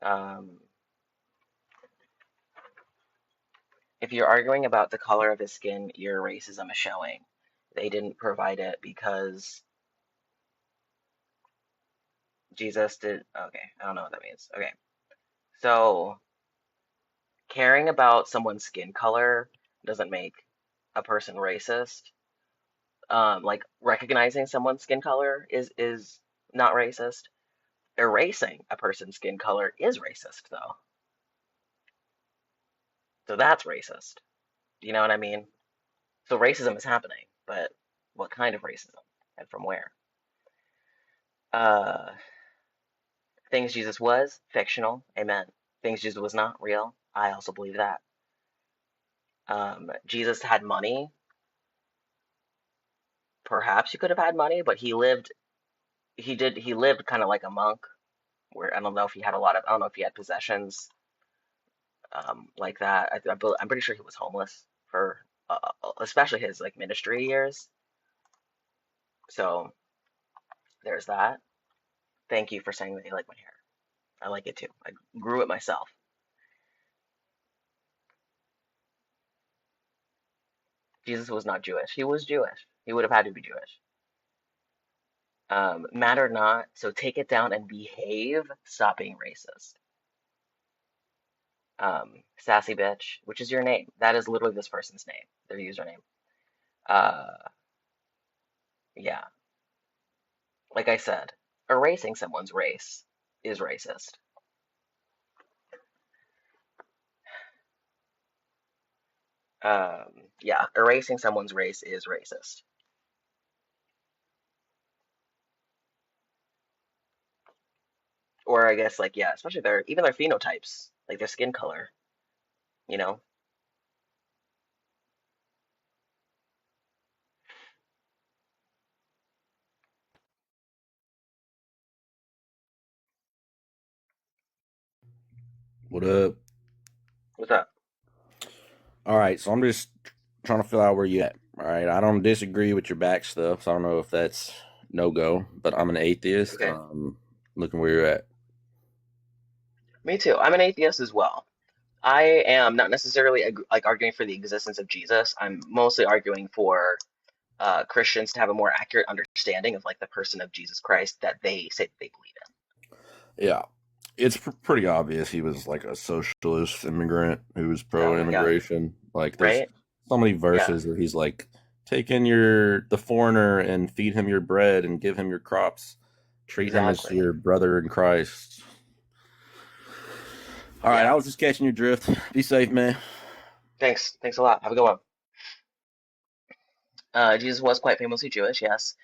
Um, if you're arguing about the color of his skin, your racism is showing. They didn't provide it because Jesus did. Okay, I don't know what that means. Okay, so caring about someone's skin color doesn't make a person racist. Like recognizing someone's skin color is not racist. Erasing a person's skin color is racist, though. So that's racist. You know what I mean? So racism is happening, but what kind of racism and from where? Uh, things Jesus was fictional. Amen. Things Jesus was not real. I also believe that. Jesus had money. Perhaps he could have had money, but he lived. He did. He lived kind of like a monk, where I don't know if he had a lot of. I don't know if he had possessions like that. I'm pretty sure he was homeless for, especially his like ministry years. So there's that. Thank you for saying that you like my hair. I like it too. I grew it myself. Jesus was not Jewish. He was Jewish. He would have had to be Jewish. Mad or not, so take it down and behave. Stop being racist. Sassy bitch, which is your name. That is literally this person's name, their username. Uh, yeah. Like I said, erasing someone's race is racist. Yeah, erasing someone's race is racist. Or I guess like yeah, especially even their phenotypes, like their skin color, you know? What up? What's up? All right, so I'm just trying to fill out where you at. All right, I don't disagree with your back stuff, so I don't know if that's no go, but I'm an atheist. Okay. Looking where you're at. Me too. I'm an atheist as well. I am not necessarily like arguing for the existence of Jesus. I'm mostly arguing for Christians to have a more accurate understanding of like the person of Jesus Christ that they say that they believe Yeah, it's pretty obvious he was like a socialist immigrant who was in. Oh yeah, pro-immigration. Like, there's right? so many Yeah, verses where he's like, take in the foreigner and feed him your bread and give him your crops, treat him as exactly. your brother in Christ. All right, Yeah. I was just catching your drift. Be safe, man. Thanks. Thanks a lot. Have a good one. Jesus was quite famously Jewish, yes.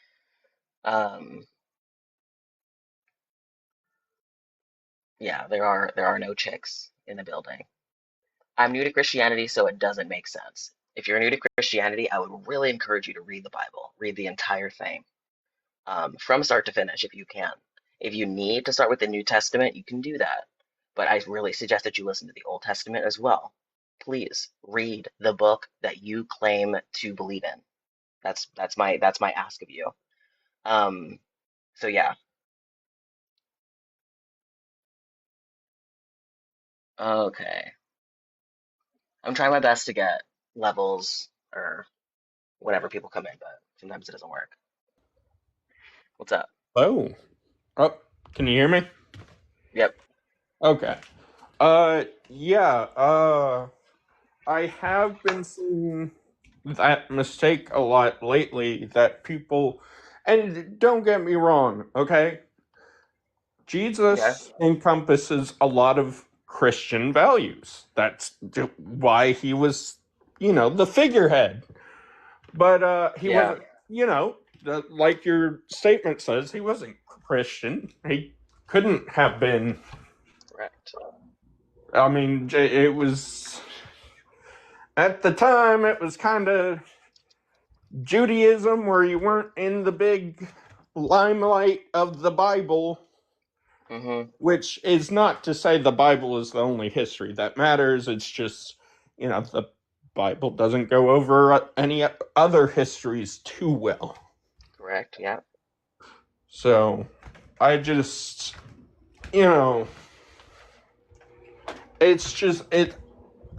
Um, yeah, there are no chicks in the building. I'm new to Christianity, so it doesn't make sense. If you're new to Christianity, I would really encourage you to read the Bible, read the entire thing, from start to finish if you can. If you need to start with the New Testament, you can do that. But I really suggest that you listen to the Old Testament as well. Please read the book that you claim to believe in. That's my ask of you. Um, so yeah. Okay. I'm trying my best to get levels or whatever people come in, but sometimes it doesn't work. What's up? Oh, oh, can you hear me? Yep. Okay. Yeah. I have been seeing that mistake a lot lately. That people, and don't get me wrong, okay? Okay. Jesus encompasses a lot of Christian values. That's why he was, the figurehead. But he Yeah. wasn't, like your statement says, he wasn't Christian. He couldn't have been. Correct. I mean, it was at the time, it was kind of Judaism where you weren't in the big limelight of the Bible, Mm-hmm. which is not to say the Bible is the only history that matters. It's just, the Bible doesn't go over any other histories too well. Correct. Yeah. So I just, you know, it's just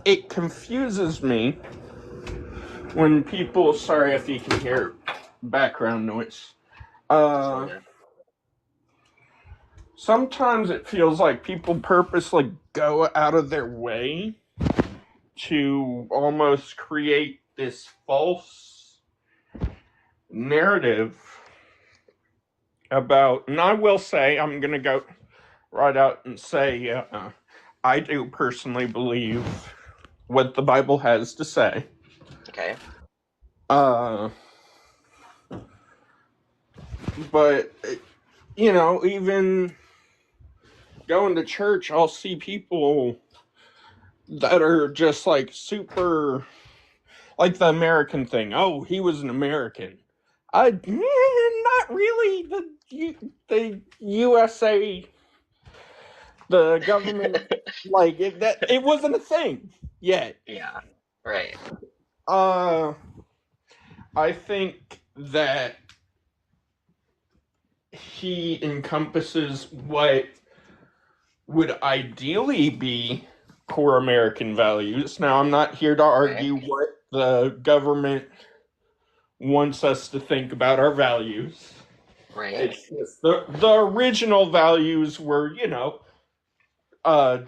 it confuses me when people. Sorry if you can hear background noise. It's all Uh, good. Sometimes it feels like people purposely go out of their way to almost create this false narrative about. And I will say, I'm going to go right out and say, I do personally believe what the Bible has to say. Okay. Uh, but, even going to church, I'll see people that are just like super, like the American thing. Oh, he was an American. Not really. The USA, the government, like it wasn't a thing yet. Yeah. Right. Uh, I think that he encompasses what would ideally be core American values. Now, I'm not here to Right. argue what the government wants us to think about our values. Right. It's just the original values were,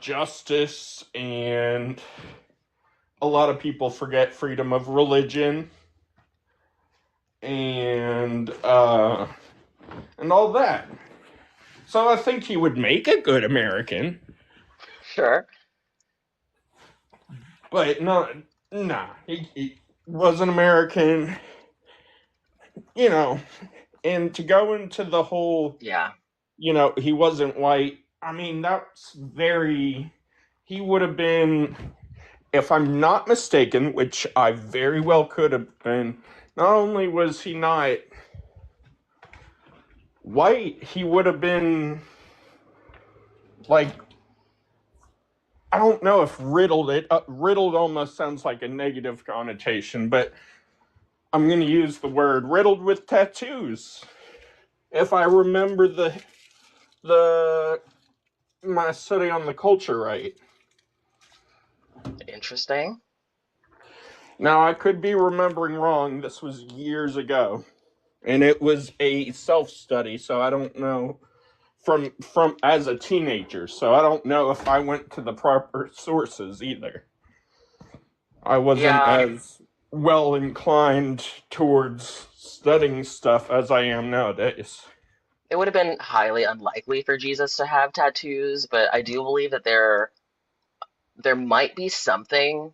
justice, and a lot of people forget freedom of religion and all that. So I think he would make a good American, Sure. but he was an American, you know. And to go into the whole, Yeah. he wasn't white. I mean, that's very. He would have been, if I'm not mistaken, which I very well could have been. Not only was he not white, he would have been like, I don't know if riddled. Riddled almost sounds like a negative connotation, but I'm going to use the word riddled with tattoos. If I remember the my study on the culture right. Interesting. Now I could be remembering wrong. This was years ago, and it was a self study, so I don't know from as a teenager. So I don't know if I went to the proper sources either. I wasn't Yeah. as well inclined towards studying stuff as I am nowadays. It would have been highly unlikely for Jesus to have tattoos, but I do believe that there might be something,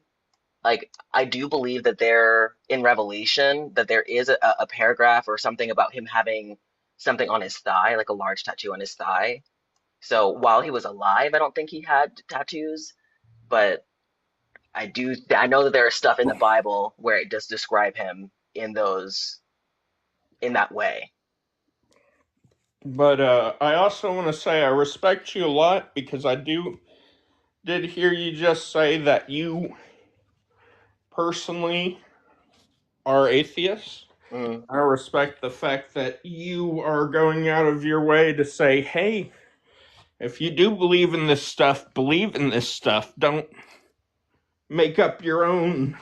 like I do believe that there in Revelation that there is a paragraph or something about him having something on his thigh, like a large tattoo on his thigh. So while he was alive, I don't think he had tattoos, but I know that there is stuff in the Bible where it does describe him in that way. But I also want to say I respect you a lot because I did hear you just say that you personally are atheists. Mm, I respect the fact that you are going out of your way to say, hey, if you do believe in this stuff, believe in this stuff. Don't make up your own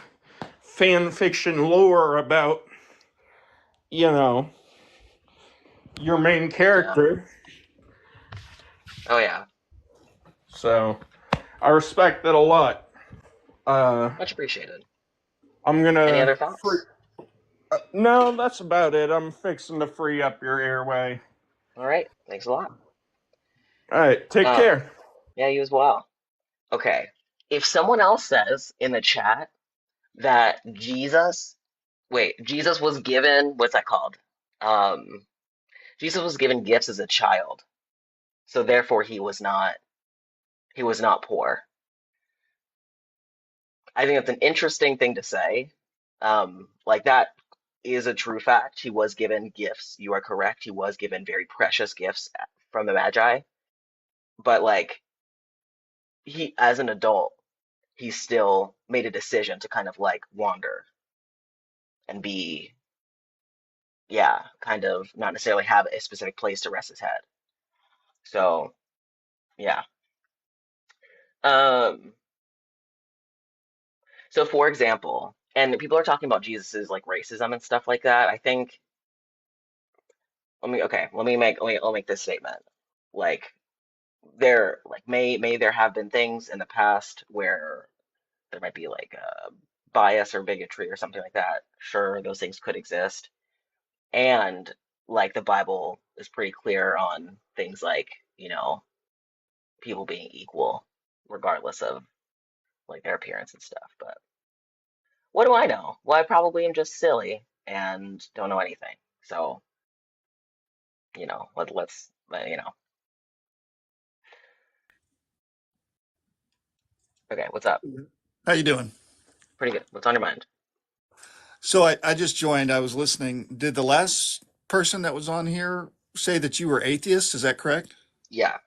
fan fiction lore about, you know, your main yeah. character. Oh yeah. So I respect that a lot. Uh, Much appreciated. I'm Any gonna other thoughts? no, that's about it. I'm fixing to free up your airway. All right. Thanks a lot. All right, take Uh, care. yeah, you as well. Okay. If someone else says in the chat that Jesus was given, what's that called? Um, Jesus was given gifts as a child, so therefore he was not poor. I think that's an interesting thing to say. Like that is a true fact. He was given gifts. You are correct. He was given very precious gifts from the Magi. But like he, as an adult, he still made a decision to kind of like wander and be, yeah, kind of not necessarily have a specific place to rest his head. So yeah. Um, so for example, and people are talking about Jesus's like racism and stuff like that. I think let me make this statement. Like there like may there have been things in the past where there might be like bias or bigotry or something like that. Sure, those things could exist. And like the Bible is pretty clear on things like, you know, people being equal regardless of like their appearance and stuff. But what do I know? Well, I probably am just silly and don't know anything. So, let's. Okay, what's up? How you doing? Pretty good. What's on your mind? So I just joined. I was listening. Did the last person that was on here say that you were atheist? Is that correct? Yeah.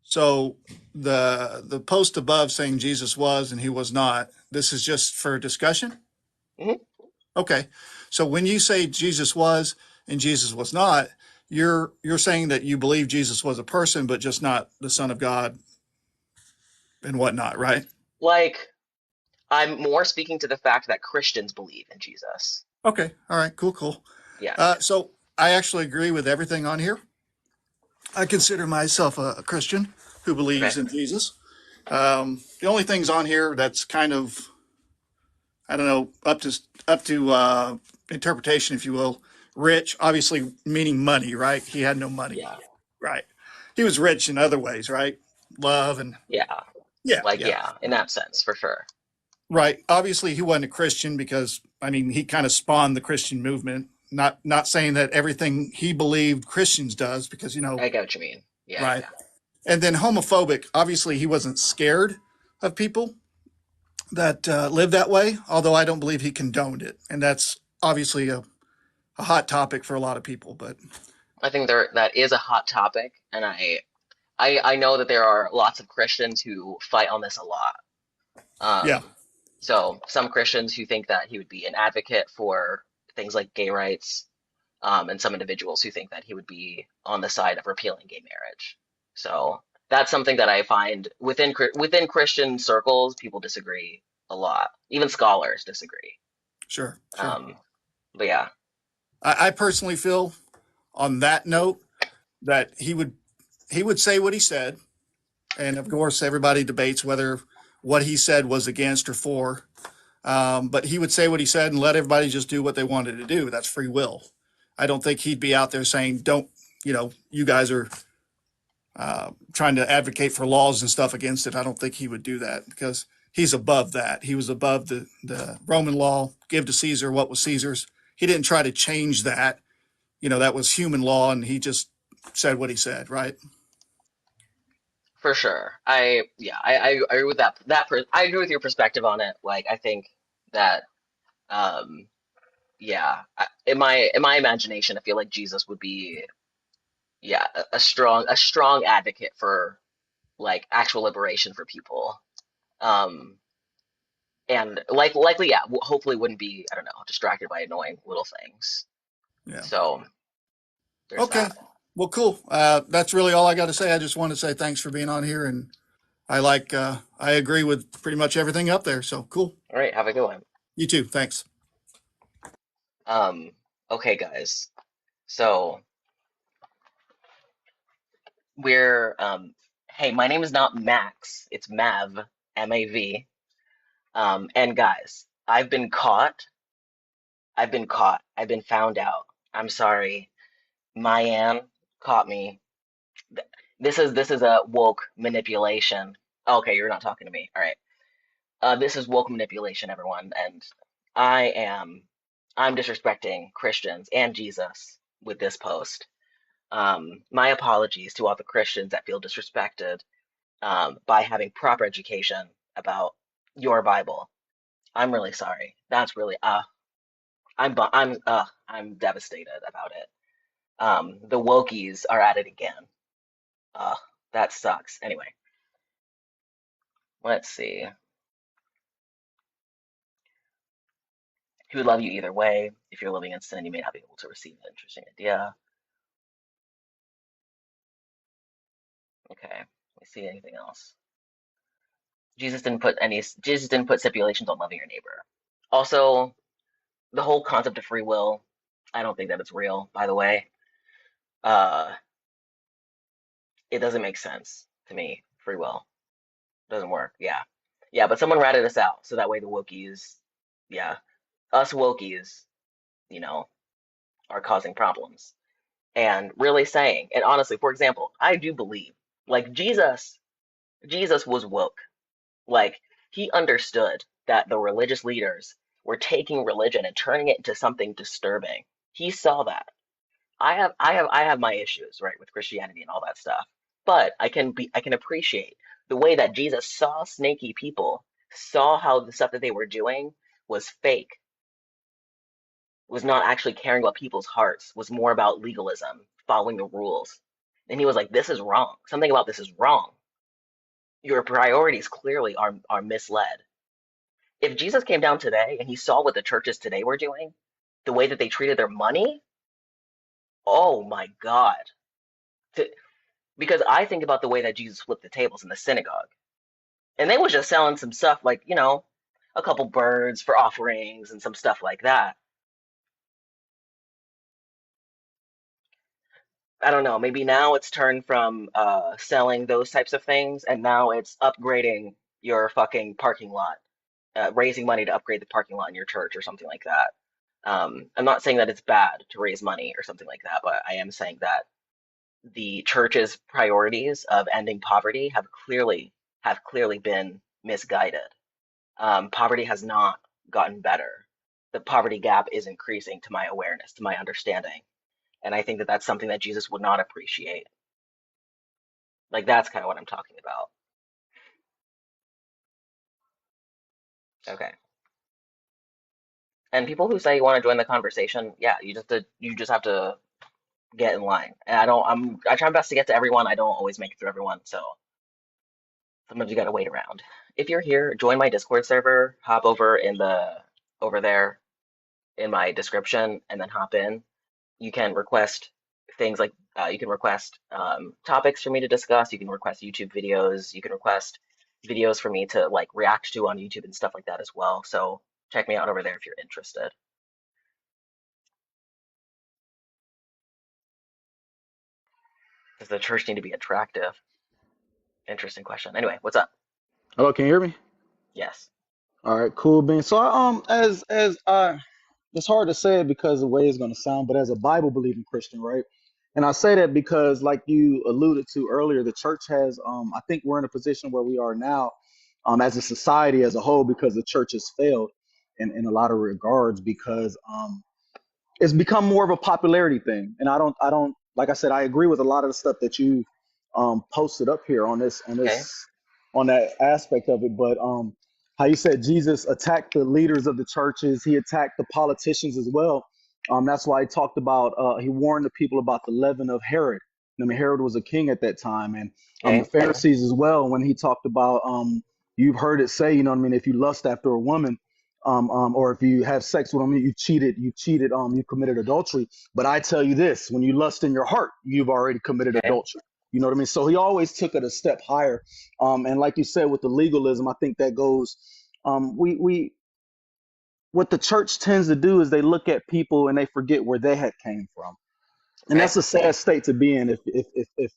So the post above saying Jesus was and he was not, this is just for discussion? hmm Okay. So when you say Jesus was and Jesus was not, you're saying that you believe Jesus was a person, but just not the Son of God and whatnot, right? Like, I'm more speaking to the fact that Christians believe in Jesus. Okay. All right. Cool. Cool. Yeah. So I actually agree with everything on here. I consider myself a Christian who Okay. believes in Jesus. The only things on here that's kind of, I don't know, up to interpretation, if you will. Rich, obviously meaning money, right? He had no money, Yeah. right? He was rich in other ways, right? Love and Yeah. yeah, Like, yeah, yeah, in that sense, for sure. right. Obviously, he wasn't a Christian because I mean he kind of spawned the Christian movement. Not saying that everything he believed Christians does, because I get what you mean. Yeah, right. yeah. And then homophobic. Obviously, he wasn't scared of people that live that way, although I don't believe he condoned it. And that's obviously a hot topic for a lot of people. But I think that is a hot topic, and I know that there are lots of Christians who fight on this a lot. yeah, So some Christians who think that he would be an advocate for things like gay rights, and some individuals who think that he would be on the side of repealing gay marriage. So that's something that I find within Christian circles, people disagree a lot. Even scholars disagree. sure, sure. Um, but yeah, I personally feel on that note that he would say what he said. And of course, everybody debates whether what he said was against or for. But he would say what he said and let everybody just do what they wanted to do. That's free will. I don't think he'd be out there saying, don't, you guys are trying to advocate for laws and stuff against it. I don't think he would do that because he's above that. He was above the Roman law, give to Caesar what was Caesar's. He didn't try to change that. That was human law, and he just said what he said, right? for sure. I agree with I agree with your perspective on it. Like I think that um, in my imagination, I feel like Jesus would be a strong advocate for like actual liberation for people. Um, and likely, yeah, hopefully wouldn't be, I don't know, distracted by annoying little things. Yeah. So there's Okay. that. Well, cool. That's really all I got to say. I just want to say thanks for being on here, and I agree with pretty much everything up there. So cool. All right, have a good one. You too. Thanks. Um, okay, guys. So we're hey, my name is not Max. It's Mav, M-A-V. And guys, I've been caught. I've been found out. I'm sorry. Mayan caught me. This is a woke manipulation. Okay, you're not talking to me. All right. This is woke manipulation, everyone, and I am I'm disrespecting Christians and Jesus with this post. My apologies to all the Christians that feel disrespected by having proper education about your Bible. I'm really sorry. That's really I'm devastated about it. The wokies are at it again. Uh, that sucks. Anyway, let's see. He would love you either way. If you're living in sin, you may not be able to receive an interesting idea. Okay, let me see anything else. Jesus didn't put stipulations on loving your neighbor. Also, the whole concept of free will, I don't think that it's real, by the way. Uh, it doesn't make sense to me. Free will doesn't work. Yeah. Yeah, but someone ratted us out, so that way the wokies, yeah, us wokies, you know, are causing problems. And really saying, and honestly, for example, I do believe, like Jesus was woke. Like he understood that the religious leaders were taking religion and turning it into something disturbing. He saw that. I have my issues, right, with Christianity and all that stuff. But I can appreciate the way that Jesus saw snaky people, saw how the stuff that they were doing was fake, was not actually caring about people's hearts, was more about legalism, following the rules. And he was like, this is wrong. Something about this is wrong. Your priorities clearly are misled. If Jesus came down today and he saw what the churches today were doing, the way that they treated their money, oh my God. To, because I think about the way that Jesus flipped the tables in the synagogue. And they was just selling some stuff like, a couple birds for offerings and some stuff like that. I don't know, maybe now it's turned from selling those types of things and now it's upgrading your fucking parking lot, raising money to upgrade the parking lot in your church or something like that. I'm not saying that it's bad to raise money or something like that, but I am saying that the church's priorities of ending poverty have clearly been misguided. Poverty has not gotten better. The poverty gap is increasing to my awareness, to my understanding, and I think that that's something that Jesus would not appreciate. Like that's kind of what I'm talking about. Okay. And people who say you want to join the conversation, yeah, you just have to get in line. And I try my best to get to everyone. I don't always make it through everyone, so sometimes you gotta wait around. If you're here, join my Discord server, hop over there in my description and then hop in. You can request things like you can request topics for me to discuss. You can request YouTube videos. You can request videos for me to like react to on YouTube and stuff like that as well. So check me out over there if you're interested. Does the church need to be attractive? Interesting question. Anyway, what's up? Hello, can you hear me? Yes. All right, cool, Ben. So, as I, it's hard to say it because of the way it's going to sound, but as a Bible believing Christian, right? And I say that because, like you alluded to earlier, the church has, I think we're in a position where we are now, as a society as a whole, because the church has failed in a lot of regards, because, it's become more of a popularity thing. And I don't, like I said, I agree with a lot of the stuff that you posted up here on Okay. on that aspect of it. But how you said Jesus attacked the leaders of the churches, he attacked the politicians as well. That's why he talked about, he warned the people about the leaven of Herod. I mean, Herod was a king at that time, and the Okay. Pharisees as well. When he talked about, you've heard it say, you know what I mean, if you lust after a woman, or if you have sex with them, you committed adultery. But I tell you this, when you lust in your heart, you've already committed Okay. adultery. You know what I mean? So he always took it a step higher. And like you said, with the legalism, I think that goes, we what the church tends to do is they look at people and they forget where they had came from. And Okay. that's a sad state to be in if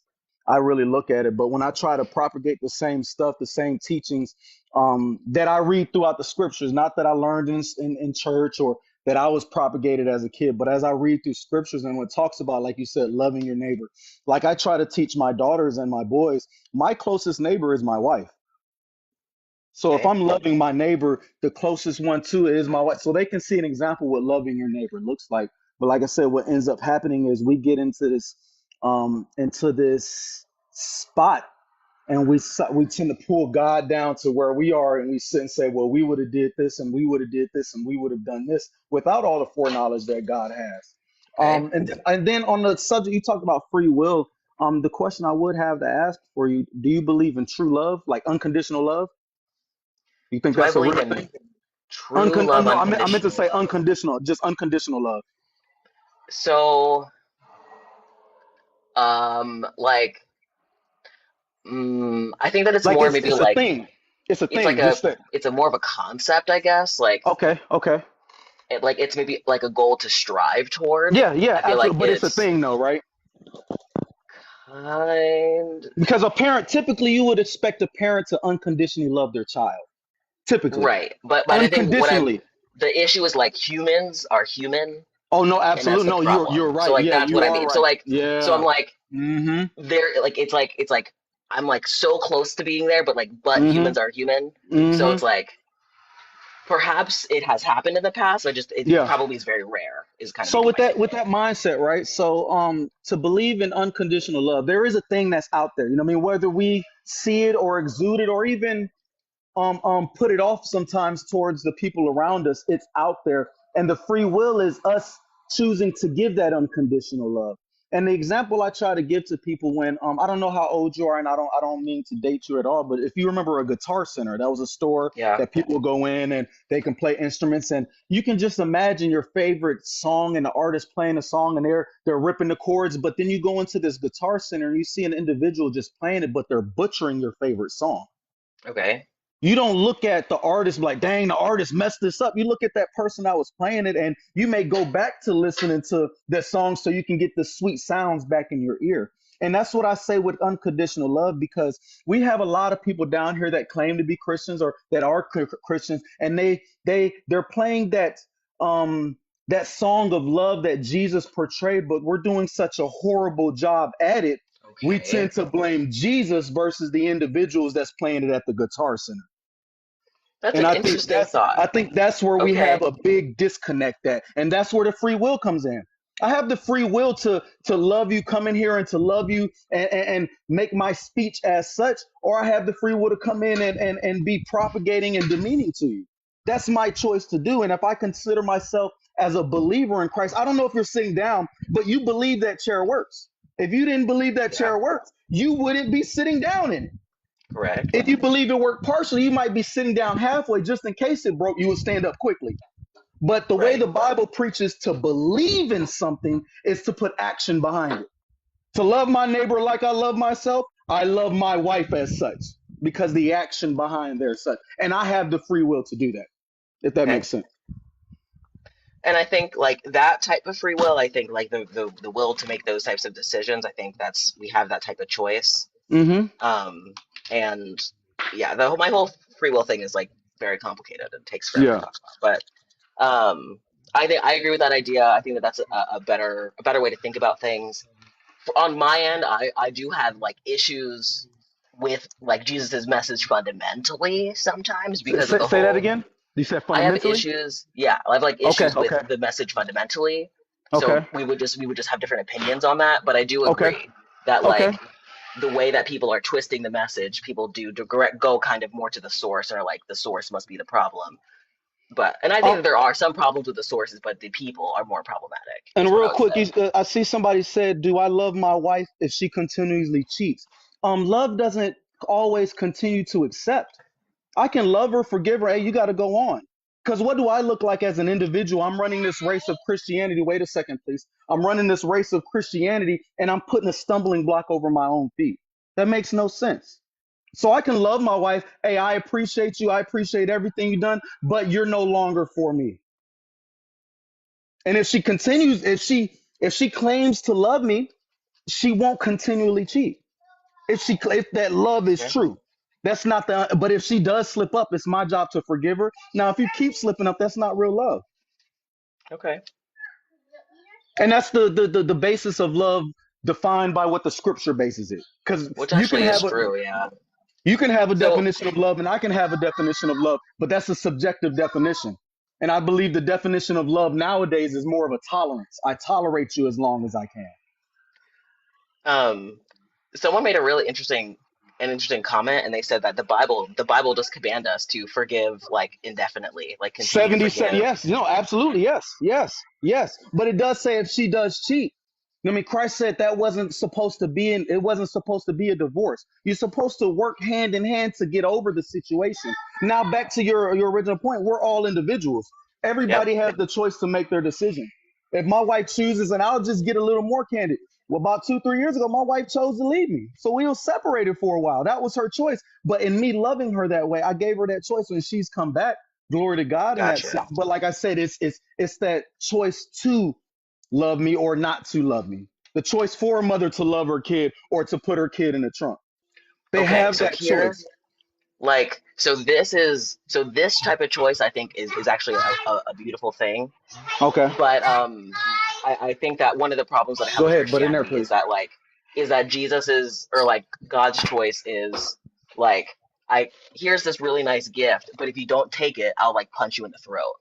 I really look at it. But when I try to propagate the same stuff, the same teachings that I read throughout the scriptures, not that I learned in church or that I was propagated as a kid, but as I read through scriptures and when it talks about, like you said, loving your neighbor, like I try to teach my daughters and my boys, my closest neighbor is my wife. So if Okay. I'm loving my neighbor, the closest one to it is my wife. So they can see an example what loving your neighbor looks like. But like I said, what ends up happening is we get into this spot and we tend to pull God down to where we are and we sit and say, well, we would have did this and we would have did this and we would have done this without all the foreknowledge that God has. Okay. And then on the subject you talked about free will, the question I would have to ask for you, do you believe in true love, like unconditional love? You think Do I that's a believe real in thing? true love No, I meant to unconditionally? say unconditional, just unconditional love. So, like, I think that it's Like more maybe it's a like thing. It's a it's like thing. Just that. it's a more of a concept, I guess. Okay. Okay. It's maybe like a goal to strive toward. Yeah. Yeah. I feel like Absolutely. But it's a it's thing, though, right? kind Because a parent, typically, you would expect a parent to unconditionally love their child. Typically, right, but I think unconditionally. the issue is like humans are human, Oh no, and that's absolutely the no. You're problem. So right. like Yeah, that's what you I are mean. So right. like so I'm Yeah. like Mm-hmm. there like it's like I'm like so close to being there, but Mm-hmm. humans are human. So Mm-hmm. it's like perhaps it has happened in the past. It Yeah. probably is very rare. Is kind of So maybe with my that thinking. mindset, right? So to believe in unconditional love, there is a thing that's out there. You know what I mean? Whether we see it or exude it or even put it off sometimes towards the people around us, it's out there. And the free will is us choosing to give that unconditional love. And the example I try to give to people when I don't know how old you are, and I don't mean to date you at all, but if you remember a Guitar Center, that was a store Yeah. that people go in and they can play instruments, and you can just imagine your favorite song and the artist playing a song, and they're ripping the chords. But then you go into this Guitar Center and you see an individual just playing it, but they're butchering your favorite song. Okay. You don't look at the artist like, dang, the artist messed this up. You look at that person that was playing it, and you may go back to listening to that song so you can get the sweet sounds back in your ear. And that's what I say with unconditional love, because we have a lot of people down here that claim to be Christians or that are Christians, and they're playing that song of love that Jesus portrayed, but we're doing such a horrible job at it. We Okay. tend to blame Jesus versus the individuals that's playing it at the Guitar Center. That's And an I think interesting thought. that's where we have Okay. a big disconnect at, and that's where the free will comes in. I have the free will to love you, come in here and to love you and make my speech as such, or I have the free will to come in and be propagating and demeaning to you. That's my choice to do. And if I consider myself as a believer in Christ, I don't know if you're sitting down, but you believe that chair works. If you didn't believe that Yeah. chair works, you wouldn't be sitting down in it. Correct. If you believe it worked partially, you might be sitting down halfway just in case it broke. You would stand up quickly. But the way Right. the Bible preaches to believe in something is to put action behind it. To love my neighbor like I love myself, I love my wife as such because the action behind there is such. And I have the free will to do that, if that Okay. makes sense. And I think like that type of free will, I think like the will to make those types of decisions, I think that's we have that type of choice. Mm-hmm. Um, and yeah, my whole free will thing is like very complicated and takes forever to Yeah. talk about. But I think I agree with that idea. I think that that's a better way to think about things. On my end, I do have like issues with like Jesus's message fundamentally sometimes because of the Say that whole again. You said I have fundamentally? issues. Yeah, I have like Okay. issues with Okay. the message fundamentally. So Okay. we would just have different opinions on that. But I do Okay. agree that Okay. like the way that people are twisting the message, people do direct, go kind of more to the source, and are like the source must be the problem. But and I think Uh, that there are some problems with the sources, but the people are more problematic. And Is what real I would quick, say. I see somebody said, "Do I love my wife if she continuously cheats?" Love doesn't always continue to accept. I can love her, forgive her. Hey, you got to go on. Because what do I look like as an individual? I'm running this race of Christianity. Wait a second, please. I'm running this race of Christianity, and I'm putting a stumbling block over my own feet. That makes no sense. So I can love my wife. Hey, I appreciate you. I appreciate everything you've done, but you're no longer for me. And if she continues, if she claims to love me, she won't continually cheat. If that love is Okay. true, that's not the. But if she does slip up, it's my job to forgive her. Now, if you keep slipping up, that's not real love, Okay. and that's the basis of love defined by what the scripture bases it. Because Which you can actually is have a true. Yeah. you can have a So definition of love, and I can have a definition of love, but that's a subjective definition. And I believe the definition of love nowadays is more of a tolerance. I tolerate you as long as I can. um, someone made a really interesting comment, and they said that the Bible does command us to forgive like indefinitely, like continue to 77, forgive. yes, absolutely, yes, yes, yes. But it does say if she does cheat. I mean, Christ said that wasn't supposed to be it wasn't supposed to be a divorce. You're supposed to work hand in hand to get over the situation. Now back to your original point, we're all individuals. Yep. Everybody has the choice to make their decision. If my wife chooses, and I'll just get a little more candid. Well, about 2, 3 years ago, my wife chose to leave me. So we were separated for a while. That was her choice. But in me loving her that way, I gave her that choice when she's come back. Glory to God in that sense. Gotcha. But like I said, it's that choice to love me or not to love me. The choice for a mother to love her kid or to put her kid in the trunk. They Okay, have so that here, choice. like, so this type of choice I think is actually a beautiful thing. Okay. But I think that one of the problems that I have Go with ahead, but in there, Christianity please. is that Jesus is, or like God's choice is like, I here's this really nice gift, but if you don't take it, I'll like punch you in the throat.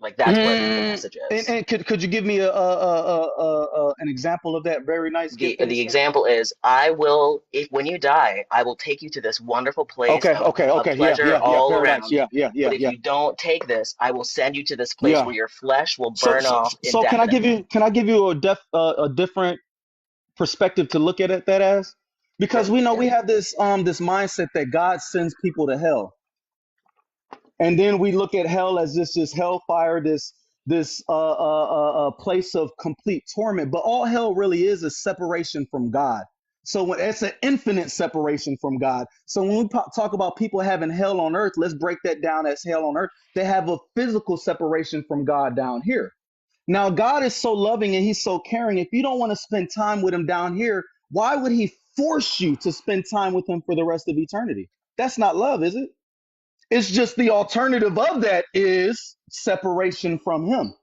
Like that's what the message is. And could you give me an example of that very nice gift that he The sent? example is, I will, if when you die, I will take you to this wonderful place Okay, okay, of okay. Yeah, pleasure yeah, yeah. all Paradise. around. Yeah, yeah, But yeah, if yeah, you don't take this, I will send you to this place yeah. where your flesh will So, burn so, off so can I give indefinitely. you a different perspective to look at it that as? Because Sure. we know Yeah. we have this mindset that God sends people to hell, and then we look at hell as this hellfire, this place of complete torment. But all hell really is separation from God. So when it's an infinite separation from God. So when we talk about people having hell on earth, let's break that down as hell on earth. They have a physical separation from God down here. Now, God is so loving and he's so caring. If you don't want to spend time with him down here, why would he force you to spend time with him for the rest of eternity? That's not love, is it? It's just the alternative of that is separation from him.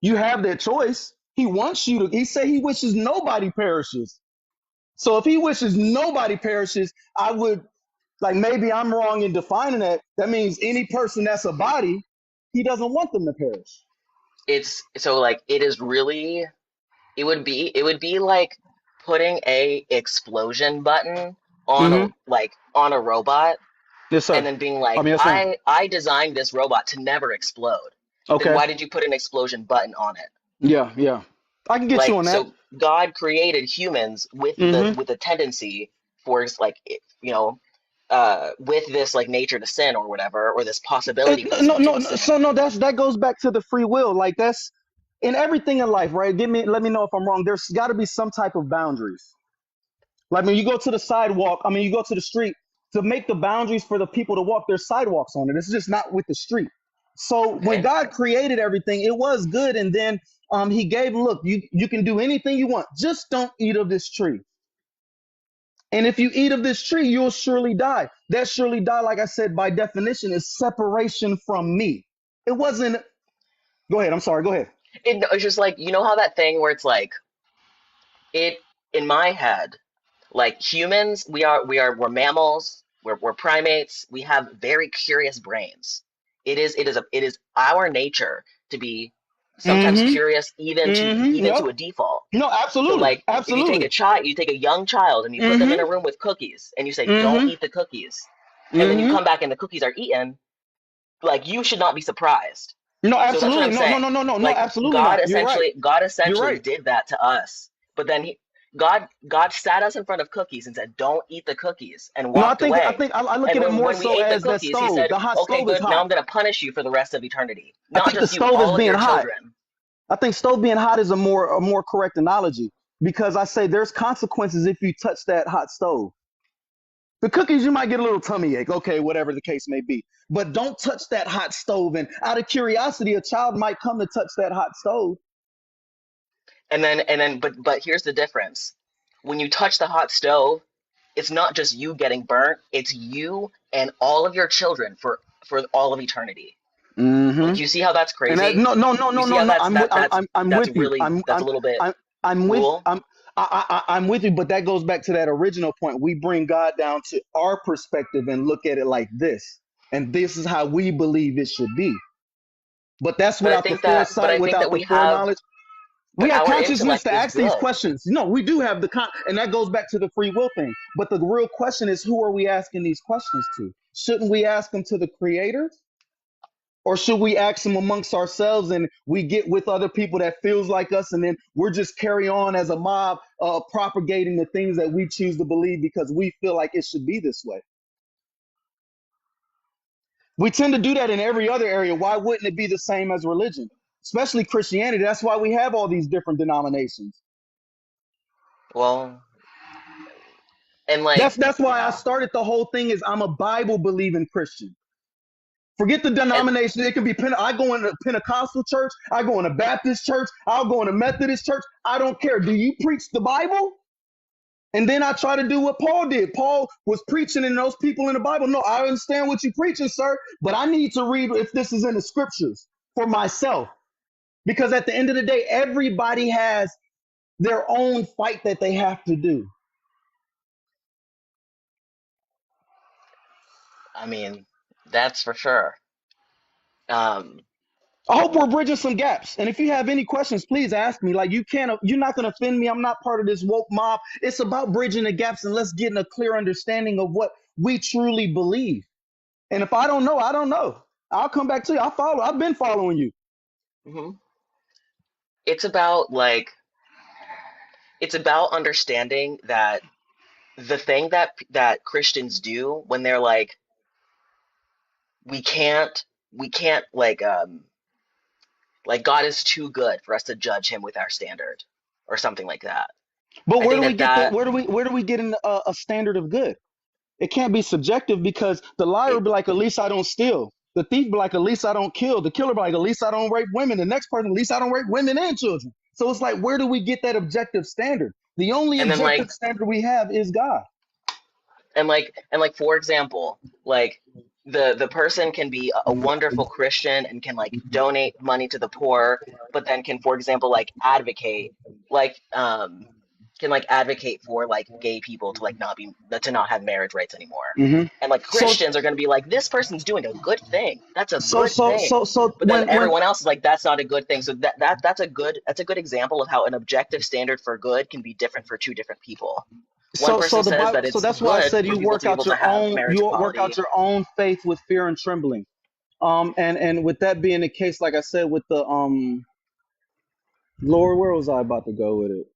You have that choice. He wants you to, he said he wishes nobody perishes. So if he wishes nobody perishes, I would, like, maybe I'm wrong in defining that. That means any person that's a body, he doesn't want them to perish. It's so like it is really, it would be like putting a explosion button on Mm-hmm. on a robot, Yes, and sir. then being I like, mean, yes, ma'am. I designed this robot to never explode. Then Okay. why did you put an explosion button on it? Yeah, yeah. I can get you Like, on that. so God created humans Mm-hmm. with the tendency for with this like nature to sin or whatever, or this possibility for No, sin no, to no. So sin. no, that goes back to the free will. Like that's in everything in life, right? Let me know if I'm wrong. There's got to be some type of boundaries. Like when you go to the sidewalk, I mean, you go to the street to make the boundaries for the people to walk. There's sidewalks on it. It's just not with the street. So when Okay. God created everything, it was good, and then He gave, look, you can do anything you want, just don't eat of this tree. And if you eat of this tree, you'll surely die. That surely die, like I said, by definition, is separation from me. It wasn't. Go ahead. I'm sorry. Go ahead. It's just like, you know how that thing where it's like, it in my head, like humans, we're mammals, we're primates, we have very curious brains. It is our nature to be sometimes Mm-hmm. curious, Mm-hmm. even Yep. to a default. No, So absolutely. like, if Absolutely. you take a young child and you put them in Mm-hmm. a room with cookies and you say, don't Mm-hmm. eat the cookies, and then you Mm-hmm. come back and the cookies are eaten, like, you should not be surprised. No, So that's what absolutely. I'm No, no, saying. no, no, no, no, Like, absolutely not. You're right. God You're essentially right. did that to us. But then God sat us in front of cookies and said, "Don't eat the cookies," and No, walked I away. think I look And at it more when we so ate the as that cookies, he stove. said, The hot "Okay, stove is good. Now hot. I'm going to punish you for the rest of eternity. I Not think the just you, stove is all of being your hot. children." I think stove being hot is a more correct analogy because I say there's consequences if you touch that hot stove. The cookies, you might get a little tummy ache, okay, whatever the case may be. But don't touch that hot stove. And out of curiosity, a child might come to touch that hot stove. But here's the difference. When you touch the hot stove, it's not just you getting burnt, it's you and all of your children for all of eternity. Mm-hmm. Like, you see how that's And that, crazy? no, no, no, You no, see no, how no. I'm that's with you. really, that's a little bit I'm with, cruel? I'm with you. But that goes back to that original point. We bring God down to our perspective and look at it like this, and this is how we believe it should be. But that's without the But foresight, I think without that the we have, foreknowledge. We but have our consciousness intellect to is ask these good. questions. No, we do have and that goes back to the free will thing. But the real question is, who are we asking these questions to? Shouldn't we ask them to the Creator? Or should we ask them amongst ourselves and we get with other people that feels like us and then we're just carry on as a mob propagating the things that we choose to believe because we feel like it should be this way. We tend to do that in every other area. Why wouldn't it be the same as religion? Especially Christianity. That's why we have all these different denominations. Well, and like, That's why I yeah, started the whole thing. Is I'm a Bible believing Christian. Forget the and denomination. It can be I go in a Pentecostal church. I go in a Baptist church. I'll go in a Methodist church. I don't care. Do you preach the Bible? And then I try to do what Paul did. Paul was preaching and those people in the Bible. No, I understand what you're preaching, sir, but I need to read if this is in the scriptures for myself. Because at the end of the day, everybody has their own fight that they have to do. I mean, that's for sure. Um, I hope we're bridging some gaps. And if you have any questions, please ask me. Like you're not gonna offend me. I'm not part of this woke mob. It's about bridging the gaps and let's get in a clear understanding of what we truly believe. And if I don't know, I don't know. I'll come back to you. I've been following you. mhm. It's about like it's about understanding that the thing that Christians do when they're like, we can't like God is too good for us to judge him with our standard or something like that. But I where think do we that get the that where do we get in a standard of good? It can't be subjective because the liar will it be like, at least I don't steal. The thief be like, at least I don't kill. The killer be like, at least I don't rape women. The next person, at least I don't rape women and children. So it's like, where do we get that objective standard? The only and then like objective standard we have is God. and like for example, like the person can be a wonderful Christian and can like donate money to the poor, but then can, for example, like advocate like can like advocate for like gay people to like not have marriage rights anymore. Hmm. And like So Christians are going to be like, this person's doing a good thing. That's a good thing. But then when everyone else is like, that's not a good thing. So that's a good example of how an objective standard for good can be different for two different people. One so person the says Bible, that so it's that's why I good said for people to be able to have marriage you work out equality. your own faith with fear and trembling. And with that being the case, like I said, with the Lord, where was I about to go with it?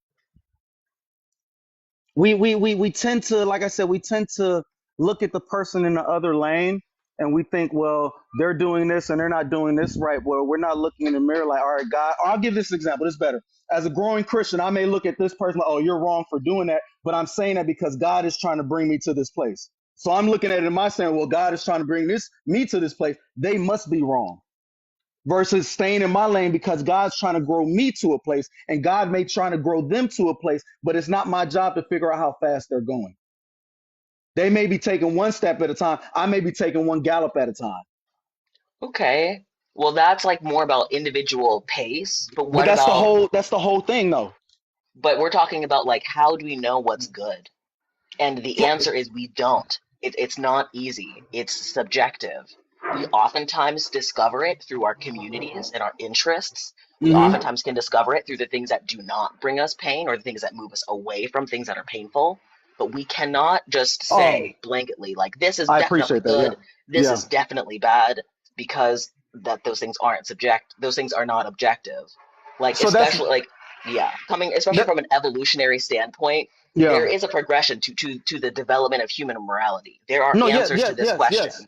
We tend to, like I said, we tend to look at the person in the other lane and we think, well, they're doing this and they're not doing this right. Well, we're not looking in the mirror like, all right, God, or I'll give this example. This is better. As a growing Christian, I may look at this person like, oh, you're wrong for doing that, but I'm saying that because God is trying to bring me to this place. So I'm looking at it in my saying, well, God is trying to bring me to this place. They must be wrong versus staying in my lane because God's trying to grow me to a place and God may trying to grow them to a place, but it's not my job to figure out how fast they're going. They may be taking one step at a time. I may be taking one gallop at a time. Okay. Well, that's like more about individual pace, but But what about that's the whole thing though. but we're talking about like how do we know what's good? And the So, answer is we don't. It's not easy. It's subjective. We oftentimes discover it through our communities and our interests. We mhm. oftentimes can discover it through the things that do not bring us pain or the things that move us away from things that are painful. But we cannot just Oh, say blanketly, like, this is I definitely appreciate that. Yeah. good, this Yeah. is definitely bad, because those things are not objective. Like, So that's especially, like, yeah, coming, especially that. from an evolutionary standpoint, there Yeah. is a progression to the development of human morality. There are No. Yeah. answers Yeah. to this Yes. Yes. question.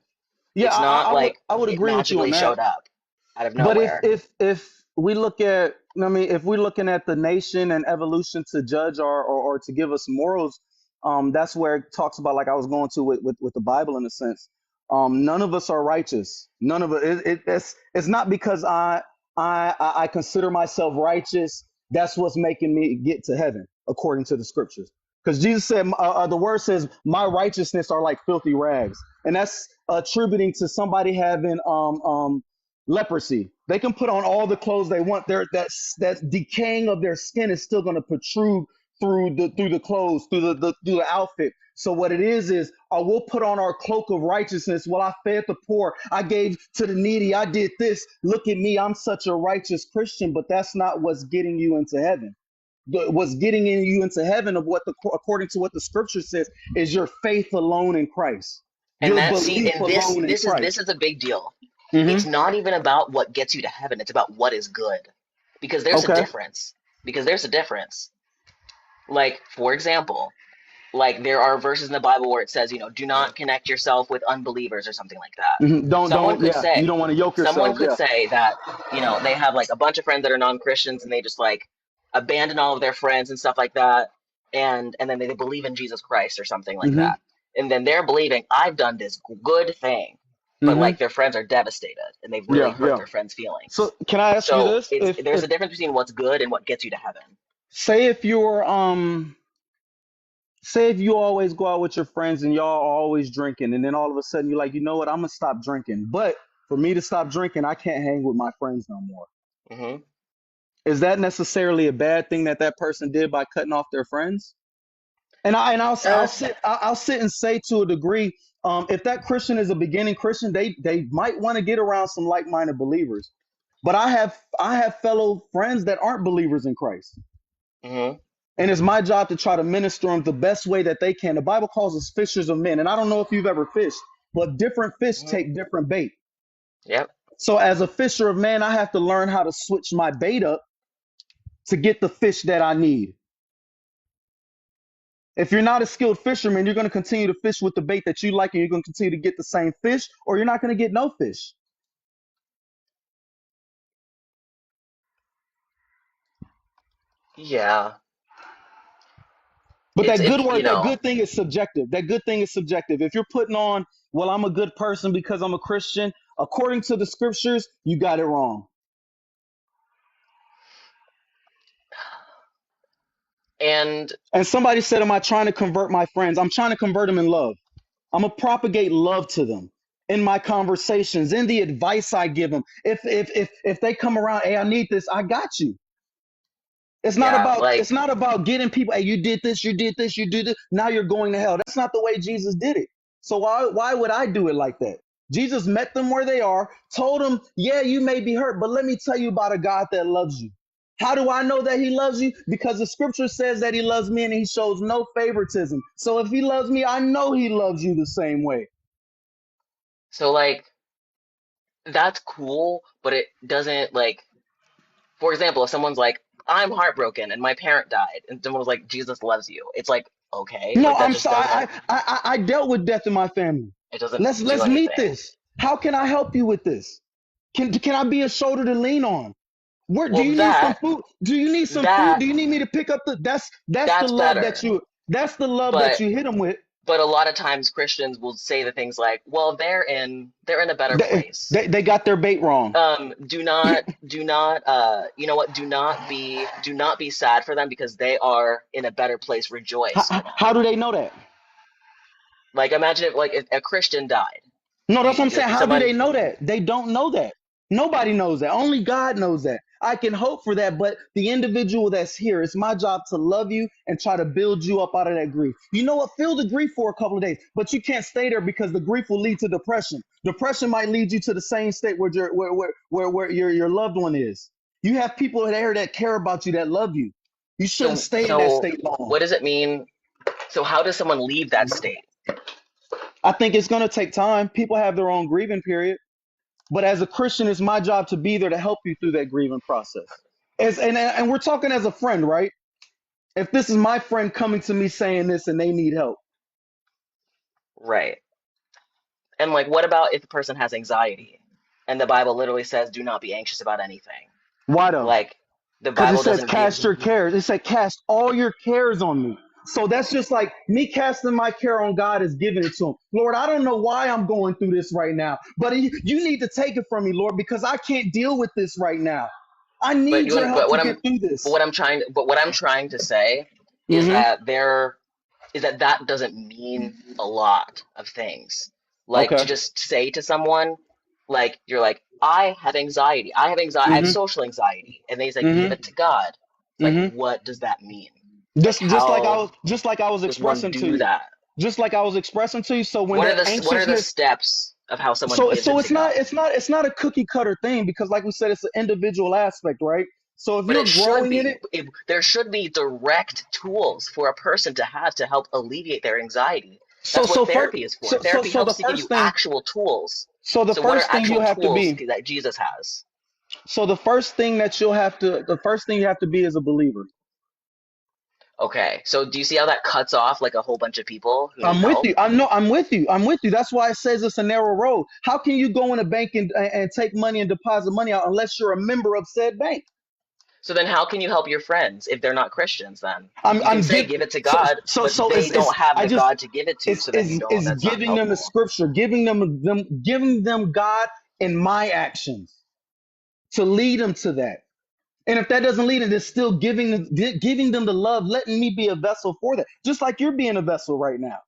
Yeah. It's not like I would it agree with you on magically that. showed up out of But nowhere. if we look at, I mean, if we're looking at the nation and evolution to judge or to give us morals, that's where it talks about, like I was going to with the Bible in a sense. None of us are righteous. None of it's not because I consider myself righteous. That's what's making me get to heaven, according to the scriptures. Because Jesus said, the word says, my righteousness are like filthy rags, and that's attributing to somebody having leprosy. They can put on all the clothes they want. That decaying of their skin is still going to protrude through the clothes, through the outfit. So what it is we'll put on our cloak of righteousness. Well, I fed the poor, I gave to the needy, I did this. Look at me, I'm such a righteous Christian. But that's not what's getting you into heaven. What's getting you into heaven, of according to what the scripture says, is your faith alone in Christ, And your that see, belief and this alone in this is this Christ. is a big deal. Hmm. It's not even about what gets you to heaven. It's about what is good. Because there's a Okay. difference. Because there's a difference. Like, for example, like there are verses in the Bible where it says, do not connect yourself with unbelievers or something like that. Hmm. Someone could Yeah. You say, don't want to yoke someone yourself. could Yeah. say that, they have like a bunch of friends that are non-Christians and they just like abandon all of their friends and stuff like that. and then they believe in Jesus Christ or something like Mm-hmm. that. And then they're believing I've done this good thing, but Mm-hmm. like their friends are devastated and they've really Yeah, hurt yeah. their friends' So feelings. can I ask you So this? there's If a difference between what's good and what gets you to heaven. say if you're say if you always go out with your friends and y'all are always drinking, and then all of a sudden you're like, you know what, I'm gonna stop drinking. But for me to stop drinking, I can't hang with my friends no more. Hmm. Is that necessarily a bad thing that that person did by cutting off their friends? And I'll sit and say to a degree, if that Christian is a beginning Christian, they might want to get around some like minded believers. But I have fellow friends that aren't believers in Christ, Hmm. and it's my job to try to minister them the best way that they can. The Bible calls us fishers of men, and I don't know if you've ever fished, but different fish Hmm. take different bait. Yep. So as a fisher of men, I have to learn how to switch my bait up to get the fish that I need. If you're not a skilled fisherman, you're going to continue to fish with the bait that you like, and you're going to continue to get the same fish, or you're not going to get no fish. Yeah. But It's that good it you word, that know. good thing is subjective. That good thing is subjective. If you're putting on, well, I'm a good person because I'm a Christian, according to the scriptures, you got it wrong. And And somebody said, am I trying to convert my friends? I'm trying to convert them in love. I'm gonna propagate love to them in my conversations, in the advice I give them. If they come around, hey, I need this, I got you. yeah, It's like not about getting people, hey, you did this, you did this, you did this, now you're going to hell. That's not the way Jesus did it. So why would I do it like that? Jesus met them where they are, told them, yeah, you may be hurt, but let me tell you about a God that loves you. How do I know that he loves you? Because the scripture says that he loves me and he shows no favoritism. So if he loves me, I know he loves you the same way. so like that's cool, but it doesn't like for example, if someone's like, I'm heartbroken and my parent died, and someone was like, Jesus loves you, it's like, okay, No, like that I'm just sorry. doesn't I dealt with death in my family. it doesn't do Let's meet anything. this. How can I help you with this? Can I be a shoulder to lean on? Where do Well you need some that food? Do you need some food? that Do you need me to pick up the that's the that's love that better. you that's the love that But you hit them with. a lot of times Christians will say the things like, well, they're in a better place. They got their bait wrong. Do not you know what, do not be sad for them because they are in a better place, rejoice for them. How do they know that? Like imagine if a Christian died. No, that's what I'm You saying. How do someone they know that? They don't know that. Nobody knows that. Only God knows that. I can hope for that, but the individual that's here, it's my job to love you and try to build you up out of that grief. You know what? Feel the grief for a couple of days, but you can't stay there because the grief will lead to depression. Depression might lead you to the same state where your loved one is. You have people there that care about you, that love you. You shouldn't stay in that so state long. what does it mean? So how does someone leave that state? I think it's going to take time. People have their own grieving period. But as a Christian, it's my job to be there to help you through that grieving process. And we're talking as a friend, right? If this is my friend coming to me saying this and they need help, Right. And like what about if a person has anxiety and the Bible literally says do not be anxious about anything? why though? Like the Because it Bible says doesn't give cast your cares. It said cast all your cares on me. So that's just like me casting my care on God is giving it to him. Lord, I don't know why I'm going through this right now, but you need to take it from me, Lord, because I can't deal with this right now. I but need you your want help to get through this. but what I'm trying to say is Mm-hmm. that that doesn't mean a lot of things. Like to Okay. just say to someone, like you're like, I have anxiety, I have Mm-hmm. social anxiety, and they say, give it Mm-hmm. to God. It's like, Mm-hmm. what does that mean? Like, Just how just like I was does one expressing to do you. that? Just like I was expressing to you. So when that What are the anxiousness, steps of how someone gives it so to God? it's not a cookie cutter thing because like we said, it's an individual aspect, right? So if But you're it should growing in be. it, There should be direct tools for a person to have to help alleviate their anxiety. so That's what so first therapy is for. Therapy so the helps to give first you thing actual tools. so the So what are first thing you actual have to tools be that Jesus has? so the first thing you have to be is a believer. Okay, so do you see how that cuts off like a whole bunch of people who need I'm with help? you. I'm with you. I'm with you. That's why it says it's a narrow road. How can you go in a bank and take money and deposit money out unless you're a member of said bank? So then how can you help your friends if they're not Christians then? You can I'm say give give it to so God, so but so they it's don't have I the just God to give it to, so then you don't, it's that's not giving them the helpful. scripture, giving them God in my actions to lead them to that. And if that doesn't lead it, it's still giving them the love, letting me be a vessel for that. Just like you're being a vessel right now.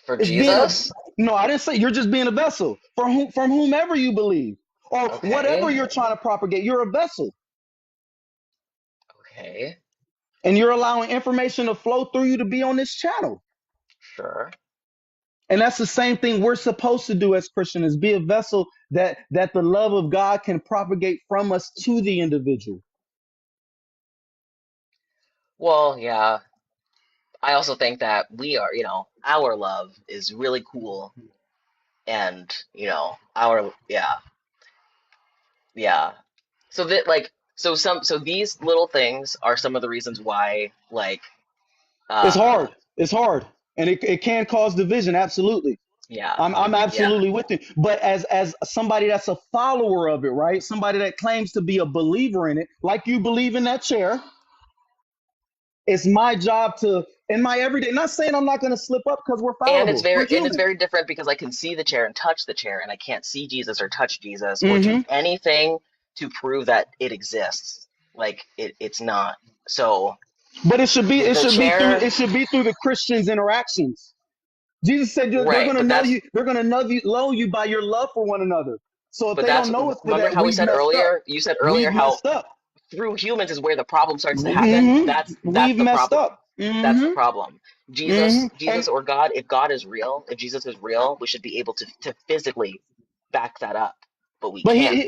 For It's being a Jesus? no, I didn't say you're just being a vessel from whomever you believe or whatever Okay. you're trying to propagate. You're a vessel, Okay. and you're allowing information to flow through you to be on this channel. Sure. And that's the same thing we're supposed to do as Christians: is be a vessel that the love of God can propagate from us to the individual. Well, yeah. I also think that we are, our love is really cool, and our, yeah, yeah. So that, like, so these little things are some of the reasons why, like, It's uh hard. It's hard, and it can cause division. Absolutely. yeah, I'm yeah. absolutely with you. But as somebody that's a follower of it, right? Somebody that claims to be a believer in it, like you believe in that chair, it's my job to in my everyday. Not saying I'm not going to slip up because we're And fallible. We're it's human. very different because I can see the chair and touch the chair, and I can't see Jesus or touch Jesus or do Hmm. anything to prove that it exists. Like, it's not. So But the chair, it should be through the Christians' interactions. Jesus said they're right? going to know you. They're going to know you by your love for one another. So if But they that's don't know us for remember that, how we we've said messed up. earlier. You said earlier We've how messed up. through humans is where the problem starts to happen. Hmm. That's We've the messed problem. up. That's the Hmm. problem. Hmm. Jesus or God, if God is real, if Jesus is real, we should be able to physically back that up. But we But can't.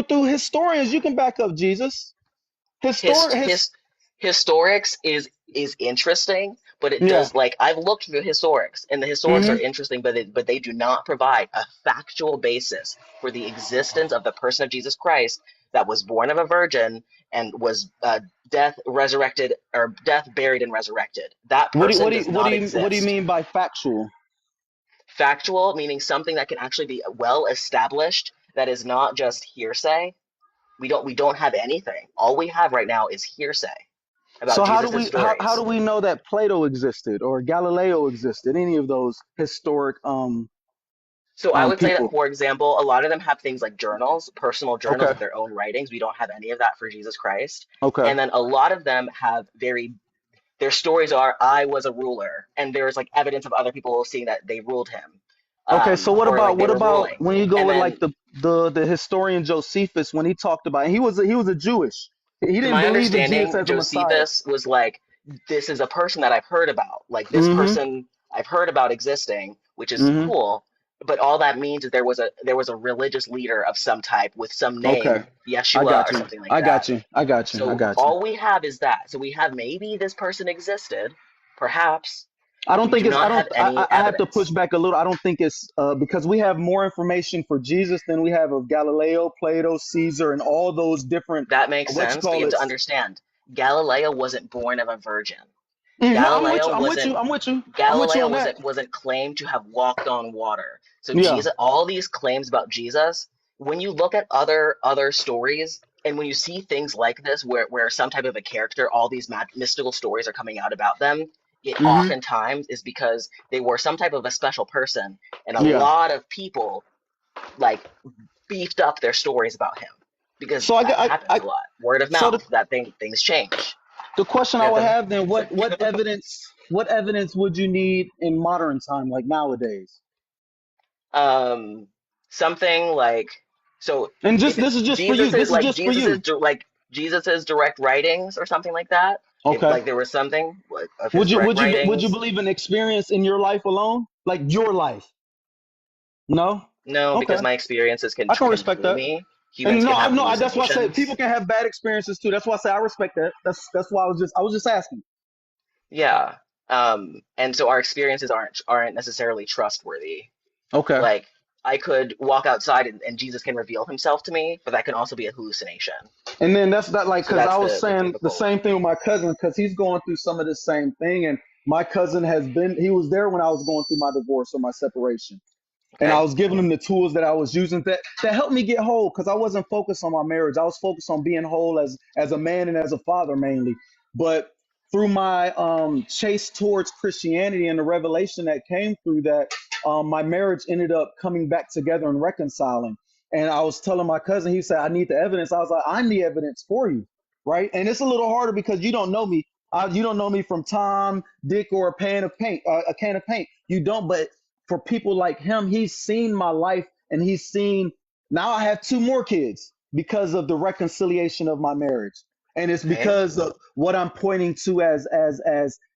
through historians, you can back up Jesus. his Histor his his historics is interesting, but it Yeah. does, like, I've looked through historics, and the historics are Hmm. interesting, but they do not provide a factual basis for the existence of the person of Jesus Christ that was born of a virgin and was death resurrected, or death buried and resurrected. That person does not What do you exist. mean by factual? Factual meaning something that can actually be well established, that is not just hearsay. We don't have anything. All we have right now is hearsay about So Jesus' how do stories. we know that Plato existed or Galileo existed? Any of those historic So I would say that, people? for example, a lot of them have things like journals, personal journals Okay. of their own writings. We don't have any of that for Jesus Christ. Okay. And then a lot of them have their stories are, I was a ruler, and there's like evidence of other people seeing that they ruled him, Okay, so or like they what were about ruling. when you go And with like then, the historian Josephus when he talked about he was a Jewish. He to didn't my believe in Jesus understanding, as a Messiah. Josephus was like, this is a person that I've heard about. Like, this Hmm. person I've heard about existing, which is Hmm. cool. But all that means is there was a religious leader of some type with some Okay. name, I Yeshua got or you. something like I that. got you. I got you. I So got you. all we have is that. So we have, maybe this person existed, perhaps. I don't We think do it's. I not don't. have any I have to push evidence. back a little. I don't think it's because we have more information for Jesus than we have of Galileo, Plato, Caesar, and all those different. That makes What you sense, but you call have it? to understand, Galileo wasn't born of a virgin. No, I'm with Galileo you. I'm with wasn't you. I'm with you. I'm with you Galileo on that. wasn't claimed to have walked on water. So Yeah. Jesus, all these claims about Jesus, when you look at other stories, and when you see things like this, where some type of a character, all these mystical stories are coming out about them, it Hmm. oftentimes is because they were some type of a special person, and a Yeah. lot of people, like, beefed up their stories about him, because So I got. that happens a lot. Word of So mouth, that things change. the question You I have would to have then, what evidence would you need in modern time, like nowadays? um something like, so And if just it's this is just for you. Jesus's, This is like just for you. Jesus's direct writings or something like that, if Okay. like there was something like of his direct Would you writings. believe in experience in your life alone, like your life? No. No, Okay. because my experiences I can can respect fool that. me. And Humans can have that's why I said hallucinations. people can have bad experiences too. That's why I say I respect that. That's why I was just asking. Yeah. And so our experiences aren't necessarily trustworthy. Okay. Like, I could walk outside, and Jesus can reveal himself to me, but that can also be a hallucination. And then that's that like So because I that's was the saying the typical. same thing with my cousin because he's going through some of the same thing, and my cousin he was there when I was going through my divorce or my separation. And I Okay. was giving them the tools that I was using that helped me get whole because I wasn't focused on my marriage. I was focused on being whole as a man and as a father mainly. But through my chase towards Christianity and the revelation that came through that, my marriage ended up coming back together and reconciling. And I was telling my cousin, he said, "I need the evidence." I was like, "I'm the evidence for you, right?" And it's a little harder because you don't know me. You don't know me from Tom, Dick, or a can of paint. You don't, but for people like him, he's seen my life and he's seen now I have two more kids because of the reconciliation of my marriage. And it's Okay. because of what I'm pointing to as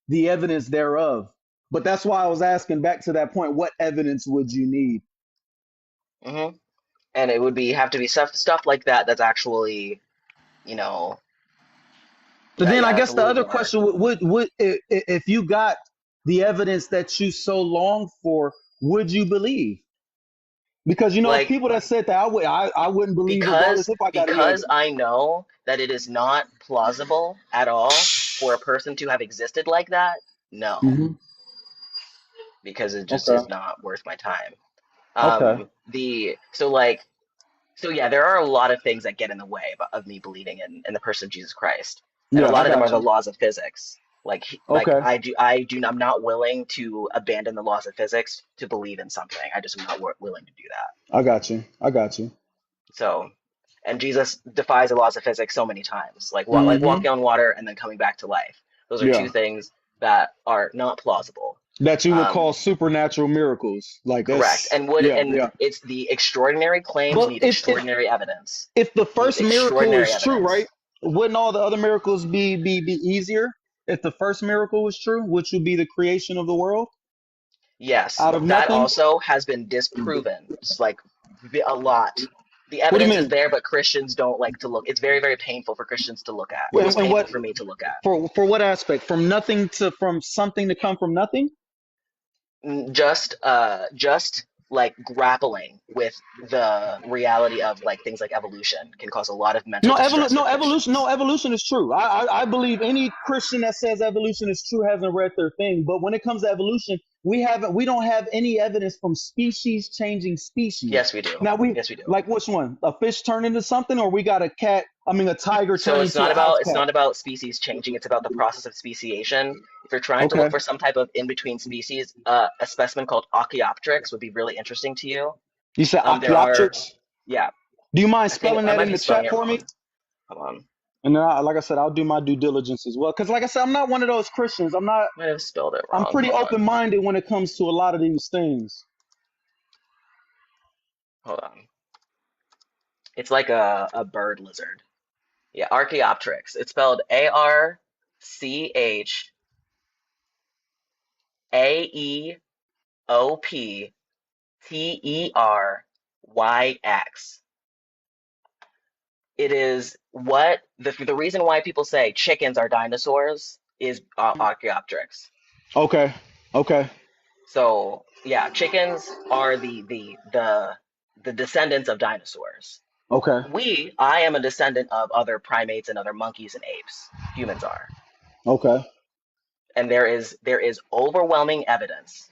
the evidence thereof. But that's why I was asking back to that point, what evidence would you need? Hmm. And it would be have to be stuff like that that's actually, you know, So then I yeah, that's a guess the little other more. question would if you got the evidence that you so long for, would you believe? Because it's Like people that said that I wouldn't believe regardless because if I got any because evidence. I know that it is not plausible at all for a person to have existed like that. No, Hmm. because it just Okay. is not worth my time. Okay. The so like so yeah, there are a lot of things that get in the way of me believing in the person of Jesus Christ, and a Yeah, I lot of them are got the you. laws of physics. Like Okay. I'm not willing to abandon the laws of physics to believe in something. I just am not willing to do that. I got you. I got you. So, and Jesus defies the laws of physics so many times, like Hmm. walking on water and then coming back to life. Those are two Yeah. things that are not plausible. That you would call Um, supernatural miracles. Like Correct. that's yeah, And yeah. it's the extraordinary claims Well, need extraordinary evidence. if the Need first miracle extraordinary is true, right? evidence. Wouldn't all the other miracles be easier? If the first miracle was true, which would be the creation of the world Yes, out of that nothing? also has been disproven. It's like a lot. The What do you evidence is mean? there, but Christians don't like to look. It's very, very painful for Christians to look at. It was And painful what for me to look at. for what aspect? From something to come from nothing? Just like grappling with the reality of like things like evolution can cause a lot of mental distress for No evolution. No Christians. evolution is true. I believe any Christian that says evolution is true hasn't read their thing. But when it comes to evolution, we don't have any evidence from species changing species. Yes, we do. Now we Yes, we do. like which one? A fish turn into something, or we got a cat? I mean, a tiger So turn into a house it's cat. not about species changing, it's about the process of speciation. If you're trying to look Okay. for some type of in-between species, a specimen called Archaeopteryx would be really interesting to you. You said There are, Archaeopteryx. yeah, Do you mind I think spelling I that might in be the spelling chat it for me? wrong. Hold on. And then, like I said, I'll do my due diligence as well. Because, like I said, I'm not one of those Christians. I'm not. Might have spelled it I'm wrong. pretty Hold open on. minded when it comes to a lot of these things. Hold on. It's like a bird lizard. Yeah, Archaeopteryx. It's spelled Archaeopteryx. It is what the reason why people say chickens are dinosaurs is Archaeopteryx. Okay. Okay. So yeah, chickens are the descendants of dinosaurs. Okay. I am a descendant of other primates and other monkeys and apes. Humans are, Okay. and there is overwhelming evidence.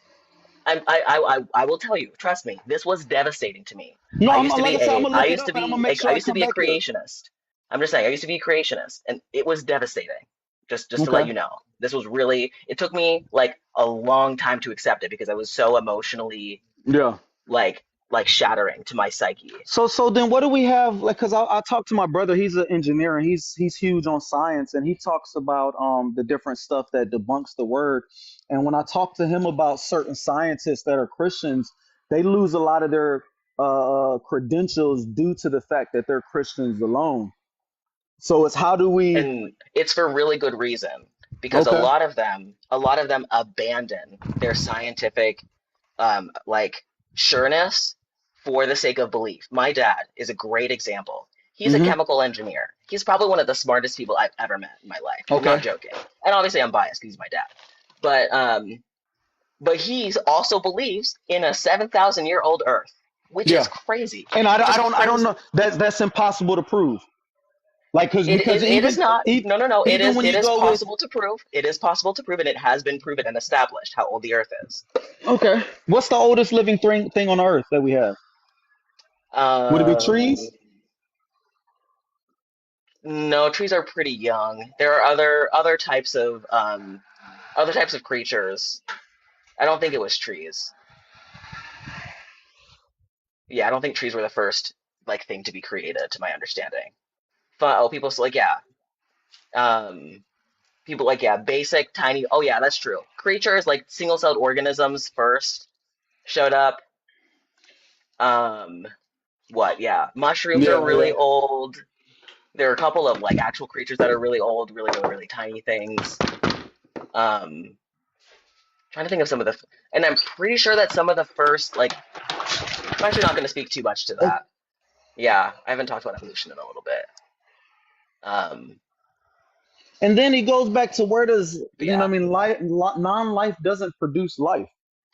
I will tell you, trust me, this was devastating to me. No, I'm like I said, I'm gonna I look it used up to and I'm gonna be make sure I I used to come be a back here. creationist. I'm just saying, I used to be a creationist, and it was devastating. Just to let Okay. you know, this was really. It took me like a long time to accept it because I was so emotionally Yeah. like shattering to my psyche. So then what do we have? Like, cause I talked to my brother. He's an engineer and he's huge on science, and he talks about the different stuff that debunks the word. And when I talk to him about certain scientists that are Christians, they lose a lot of their credentials due to the fact that they're Christians alone. So it's how do we? And it's for really good reason because Okay. a lot of them abandon their scientific like sureness for the sake of belief. My dad is a great example. He's a Hmm. chemical engineer. He's probably one of the smartest people I've ever met in my life. I'm not Okay. joking. And obviously I'm biased because he's my dad. But he also believes in a 7,000-year-old Earth, which is Yeah. crazy. And Which is I don't crazy. know. That's impossible to prove. Like, because It is not. No, no, no. even when It you is go with, possible to prove. It is possible to prove, and it has been proven and established how old the Earth is. okay, what's the oldest living thing on Earth that we have? Would it be trees? Um, no, trees are pretty young. There are other types of creatures. I don't think it was trees. Yeah, I don't think trees were the first like thing to be created, to my understanding. Oh, people like yeah. Um, People like yeah, basic tiny. Oh yeah, that's true. Creatures like single-celled organisms first showed up. Um, what? Yeah, mushrooms are Yeah, really yeah. old. There are a couple of like actual creatures that are really old, really tiny things. Um, Trying to think of some of the, and I'm pretty sure that some of the first like. I'm actually not going to speak too much to that. Yeah, I haven't talked about evolution in a little bit. Um, And then he goes back to where does, but yeah, life, non-life doesn't produce life.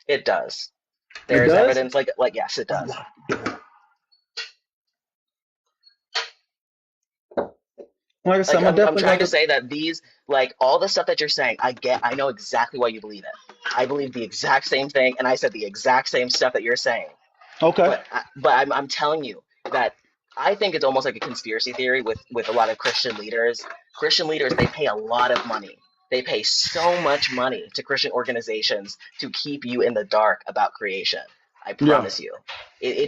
it does. It There's does. evidence like yes, it does. Like I said, Like I'm definitely trying to got say that these like all the stuff that you're saying, I know exactly why you believe it. I believe the exact same thing, and I said the exact same stuff that you're saying. to. Okay. I'm telling you that I think it's almost like a conspiracy theory with a lot of Christian leaders. Christian leaders, they pay a lot of money. They pay so much money to Christian organizations to keep you in the dark about creation. I Yeah. promise you,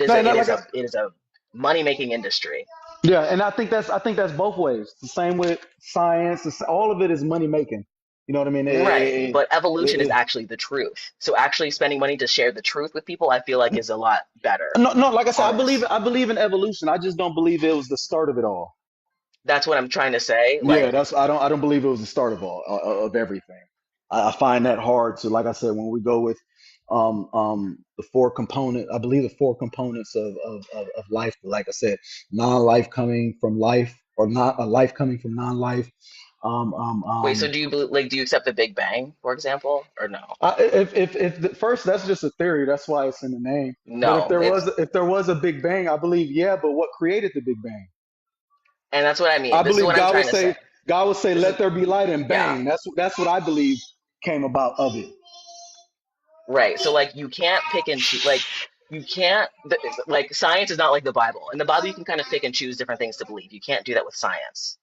No, no, like I, it is a money making industry. yeah, and I think that's both ways. The same with science. All of it is money making. You know what I mean? Right, but evolution is It- actually the truth. So actually spending money to share the truth with people, I feel like is a lot better. no, no. Like I said, Honest. I believe in evolution. I just don't believe it was the start of it all. That's what I'm trying to say. Yeah, Like, that's I don't believe it was the start of all of everything. I find that hard to, like I said, when we go with the four component, I believe the four components of life. Like I said, non-life coming from life, or not a life coming from non-life. Um, um, wait, so um, do you accept the Big Bang, for example, or no? if the, first, that's just a theory. That's why it's in the name. But No, it's if there was a Big Bang, I believe, yeah. But what created the Big Bang? and that's what I I mean. This is believe what I'm trying to say. God would say, This is "Let there be light," and yeah, bang. That's what I believe came about of it. right. So like you can't pick and choose. Like you can't like science is not like the Bible. In the Bible, you can kind of pick and choose different things to believe. You can't do that with science.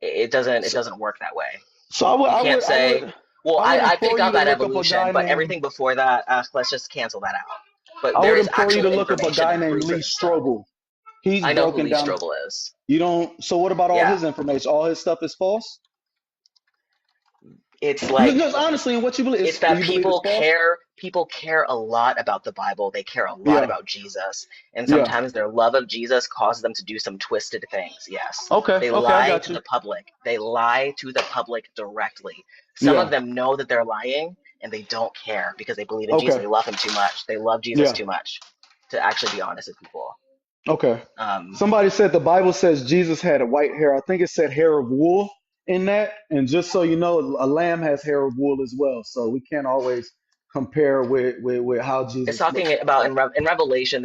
It So, doesn't work that way. so You can't say, well, I would I pick implore you up to at look up a evolution, guy but named everything before that, let's just cancel that out. But I there would is implore you actual to look up a information guy and named proof for Lee this stuff. Strobel. He's I know who broken Lee down. Strobel is. You don't. So what about all Yeah, his information? All his stuff is false. it's like Because honestly, in what you believe, it's that you believe it's false. people care a lot about the Bible. They care a lot Yeah. about Jesus, and Yeah. sometimes their love of Jesus causes them to do some twisted things. Yes, Okay. they Okay. I lie got to you. the public. They lie to the public directly. Some of Yeah. them know that they're lying and they don't care because they believe in Jesus. Okay. They love him too much. They love Jesus Yeah. too much to actually be honest with people. Okay. Um, Somebody said the Bible says Jesus had a white hair. I think it said hair of wool in that. And just so you know, a lamb has hair of wool as well. So we can't always compare with how it's Jesus talking looks. about in Revelation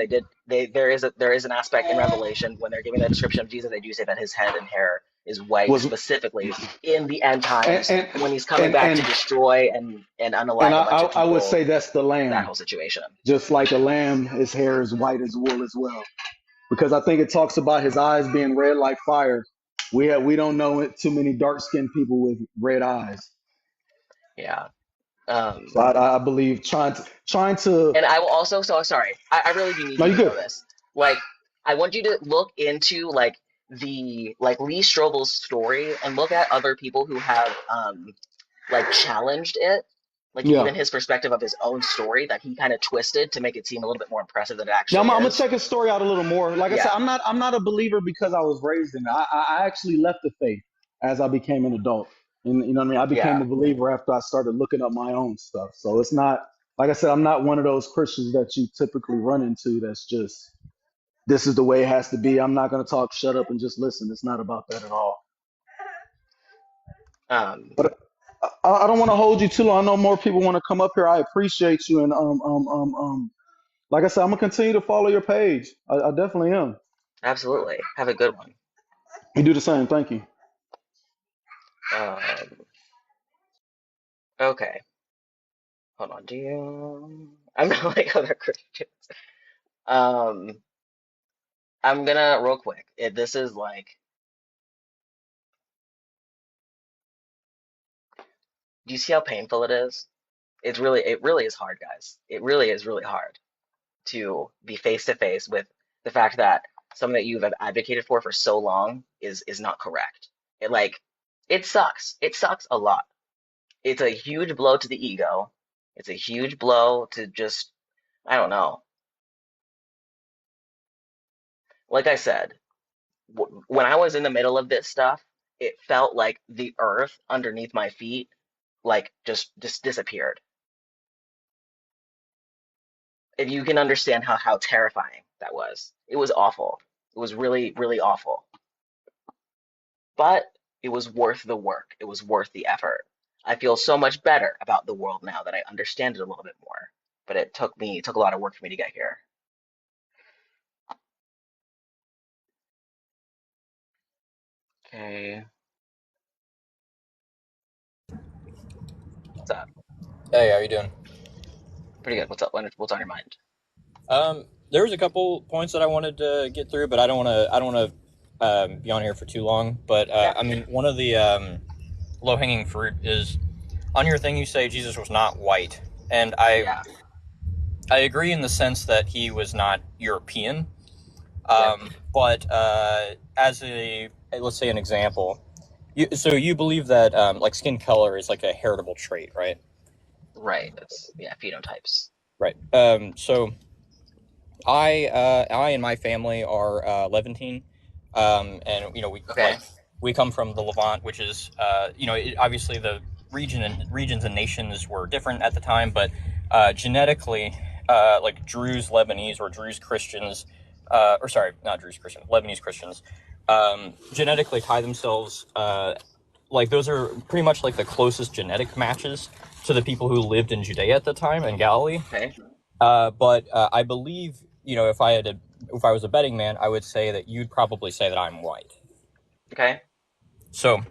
there is an aspect in Revelation when they're giving the description of Jesus they do say that his head and hair is white Was specifically in the end and times and when he's coming back to and destroy and and unalive a bunch of I would people, say that's the that lamb. whole situation. Just like a lamb, his hair is white as wool as well. Because I think it talks about his eyes being red like fire. We don't know it, too many dark skinned people with red eyes. Yeah. So I believe trying to. And I will also, so sorry, I really do need No, you you to know good. this. Like, I want you to look into like the like Lee Strobel's story and look at other people who have like challenged it, like Yeah. even his perspective of his own story that he kind of twisted to make it seem a little bit more impressive than it Now actually I'm gonna is. check his story out a little more. Like I said, Yeah, I'm not a believer because I was raised in it. I actually left the faith as I became an adult, and you know what I mean. I became yeah, a believer after I started looking up my own stuff. So it's not, like I said, I'm not one of those Christians that you typically run into. That's just, this is the way it has to be. I'm not gonna talk. Shut up and just listen. It's not about that at all. um, But I don't want to hold you too long. I know more people want to come up here. I appreciate you, and like I said, I'm gonna continue to follow your page. I definitely am. absolutely. Have a good one. You do the same. Thank you. Um, okay, hold on. Do you? I'm not like other Christians. Um, I'm gonna real quick. This is like, do you see how painful it is? It really is hard, guys. It really is really hard to be face to face with the fact that something that you've advocated for so long is not correct. It like, it sucks. It sucks a lot. It's a huge blow to the ego. It's a huge blow to just, I don't know. Like I said, when I was in the middle of this stuff, it felt like the earth underneath my feet, like just disappeared. If you can understand how terrifying that was, it was awful. It was really, really awful. But it was worth the work. It was worth the effort. I feel so much better about the world now that I understand it a little bit more. But it took a lot of work for me to get here. Okay, what's up? Hey, how you doing? Pretty good. What's up? What's on your mind? There was a couple points that I wanted to get through, but I don't want to. I don't want to be on here for too long. But Yeah, I mean, one of the low-hanging fruit is on your thing. You say Jesus was not white, and yeah, I agree in the sense that he was not European. yep, But as a let's say an example, so you believe that like skin color is like a heritable trait, right? right. That's yeah, phenotypes. Right. So I and my family are Levantine, and Okay, we come from the Levant, which is obviously the regions and nations were different at the time, but genetically, like Druze Lebanese or Druze Christians, or sorry, not Druze Christians, Lebanese Christians, genetically tie themselves. Like those are pretty much like the closest genetic matches to the people who lived in Judea at the time in Galilee. okay, But I believe, if I was a betting man, I would say that you'd probably say that I'm white. okay, So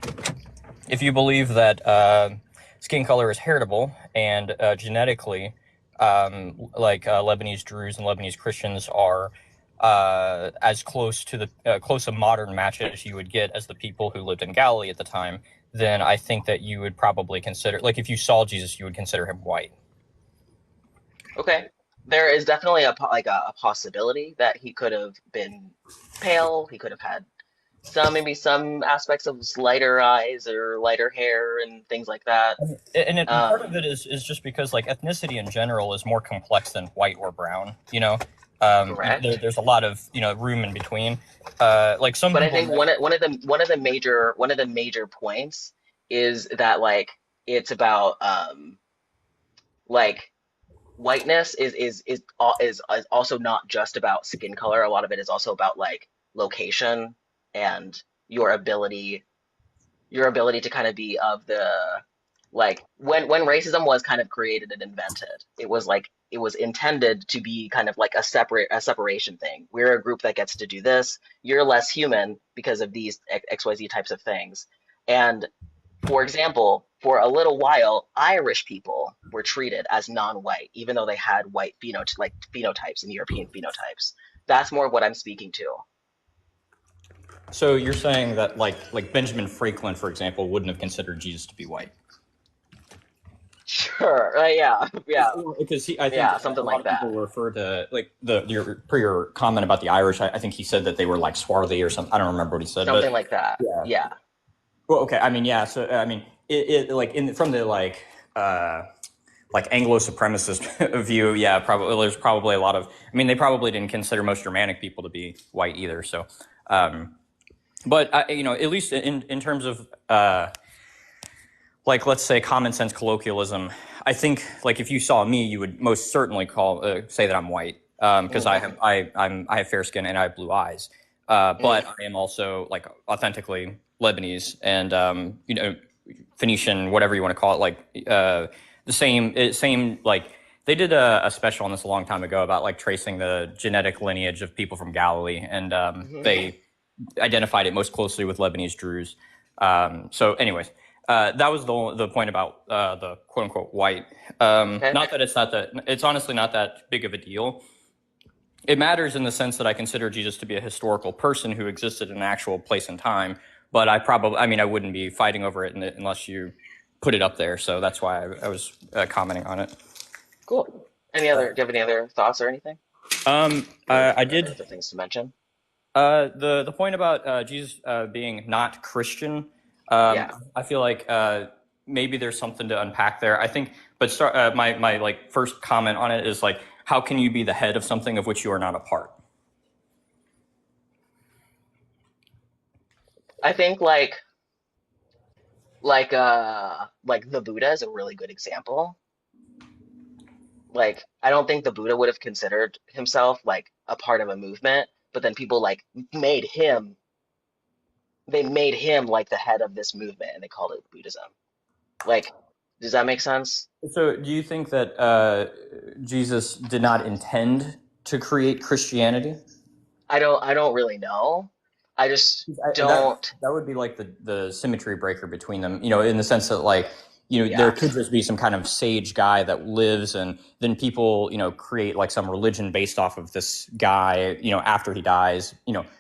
if you believe that skin color is heritable and genetically, Lebanese Druze and Lebanese Christians are as close to the close a modern match as you would get as the people who lived in Galilee at the time, then I think that you would probably consider, like, if you saw Jesus, you would consider him white. okay. There is definitely a possibility that he could have been pale. He could have had maybe some aspects of lighter eyes or lighter hair and things like that. Part of it is just because like ethnicity in general is more complex than white or brown. Correct. There's a lot of room in between. Like some But I people think one of the major points is that like it's about like whiteness is also not just about skin color. A lot of it is also about like location and your ability to kind of be of the like when racism was kind of created and invented, it was like it was intended to be kind of like a separation thing. We're a group that gets to do this. You're less human because of these XYZ types of things. And for example, for a little while, Irish people were treated as non-white, even though they had white phenotypes and European phenotypes. That's more what I'm speaking to. So you're saying that like Benjamin Franklin, for example, wouldn't have considered Jesus to be white? Sure. Yeah. Yeah. Because I think Yeah. a Something lot like of people that. refer to like your comment about the Irish. I think he said that they were like swarthy or something. I don't remember what he said, Something but like that. yeah. Yeah. Well, okay. I mean, yeah. So I mean, it like from the like Anglo supremacist view, yeah, probably there's probably a lot of. I mean, they probably didn't consider most Germanic people to be white either. So, but at least in terms of like let's say common sense colloquialism, I think like if you saw me, you would most certainly say that I'm white because I have fair skin and I have blue eyes. But I am also like authentically Lebanese and Phoenician, whatever you want to call it, like the same like they did a special on this a long time ago about like tracing the genetic lineage of people from Galilee, and Mhm. they identified it most closely with Lebanese Druze. So, anyways, that was the point about the quote unquote white. Okay. Not that it's honestly not that big of a deal. It matters in the sense that I consider Jesus to be a historical person who existed in an actual place and time. But I wouldn't be fighting over it unless you put it up there. So that's why I was commenting on it. Cool. Do you have any other thoughts or anything? I did. Other things to mention? The point about Jesus being not Christian, Yeah. I feel like maybe there's something to unpack there. I think, but my like first comment on it is like, how can you be the head of something of which you are not a part? I think like the Buddha is a really good example. Like I don't think the Buddha would have considered himself like a part of a movement, but then people like made him they made him like the head of this movement and they called it Buddhism. Like, does that make sense? So, do you think that Jesus did not intend to create Christianity? I don't really know. I just That don't. would be like the symmetry breaker between them, in the sense that like there Yeah. could just be some kind of sage guy that lives, and then people create like some religion based off of this guy after he dies,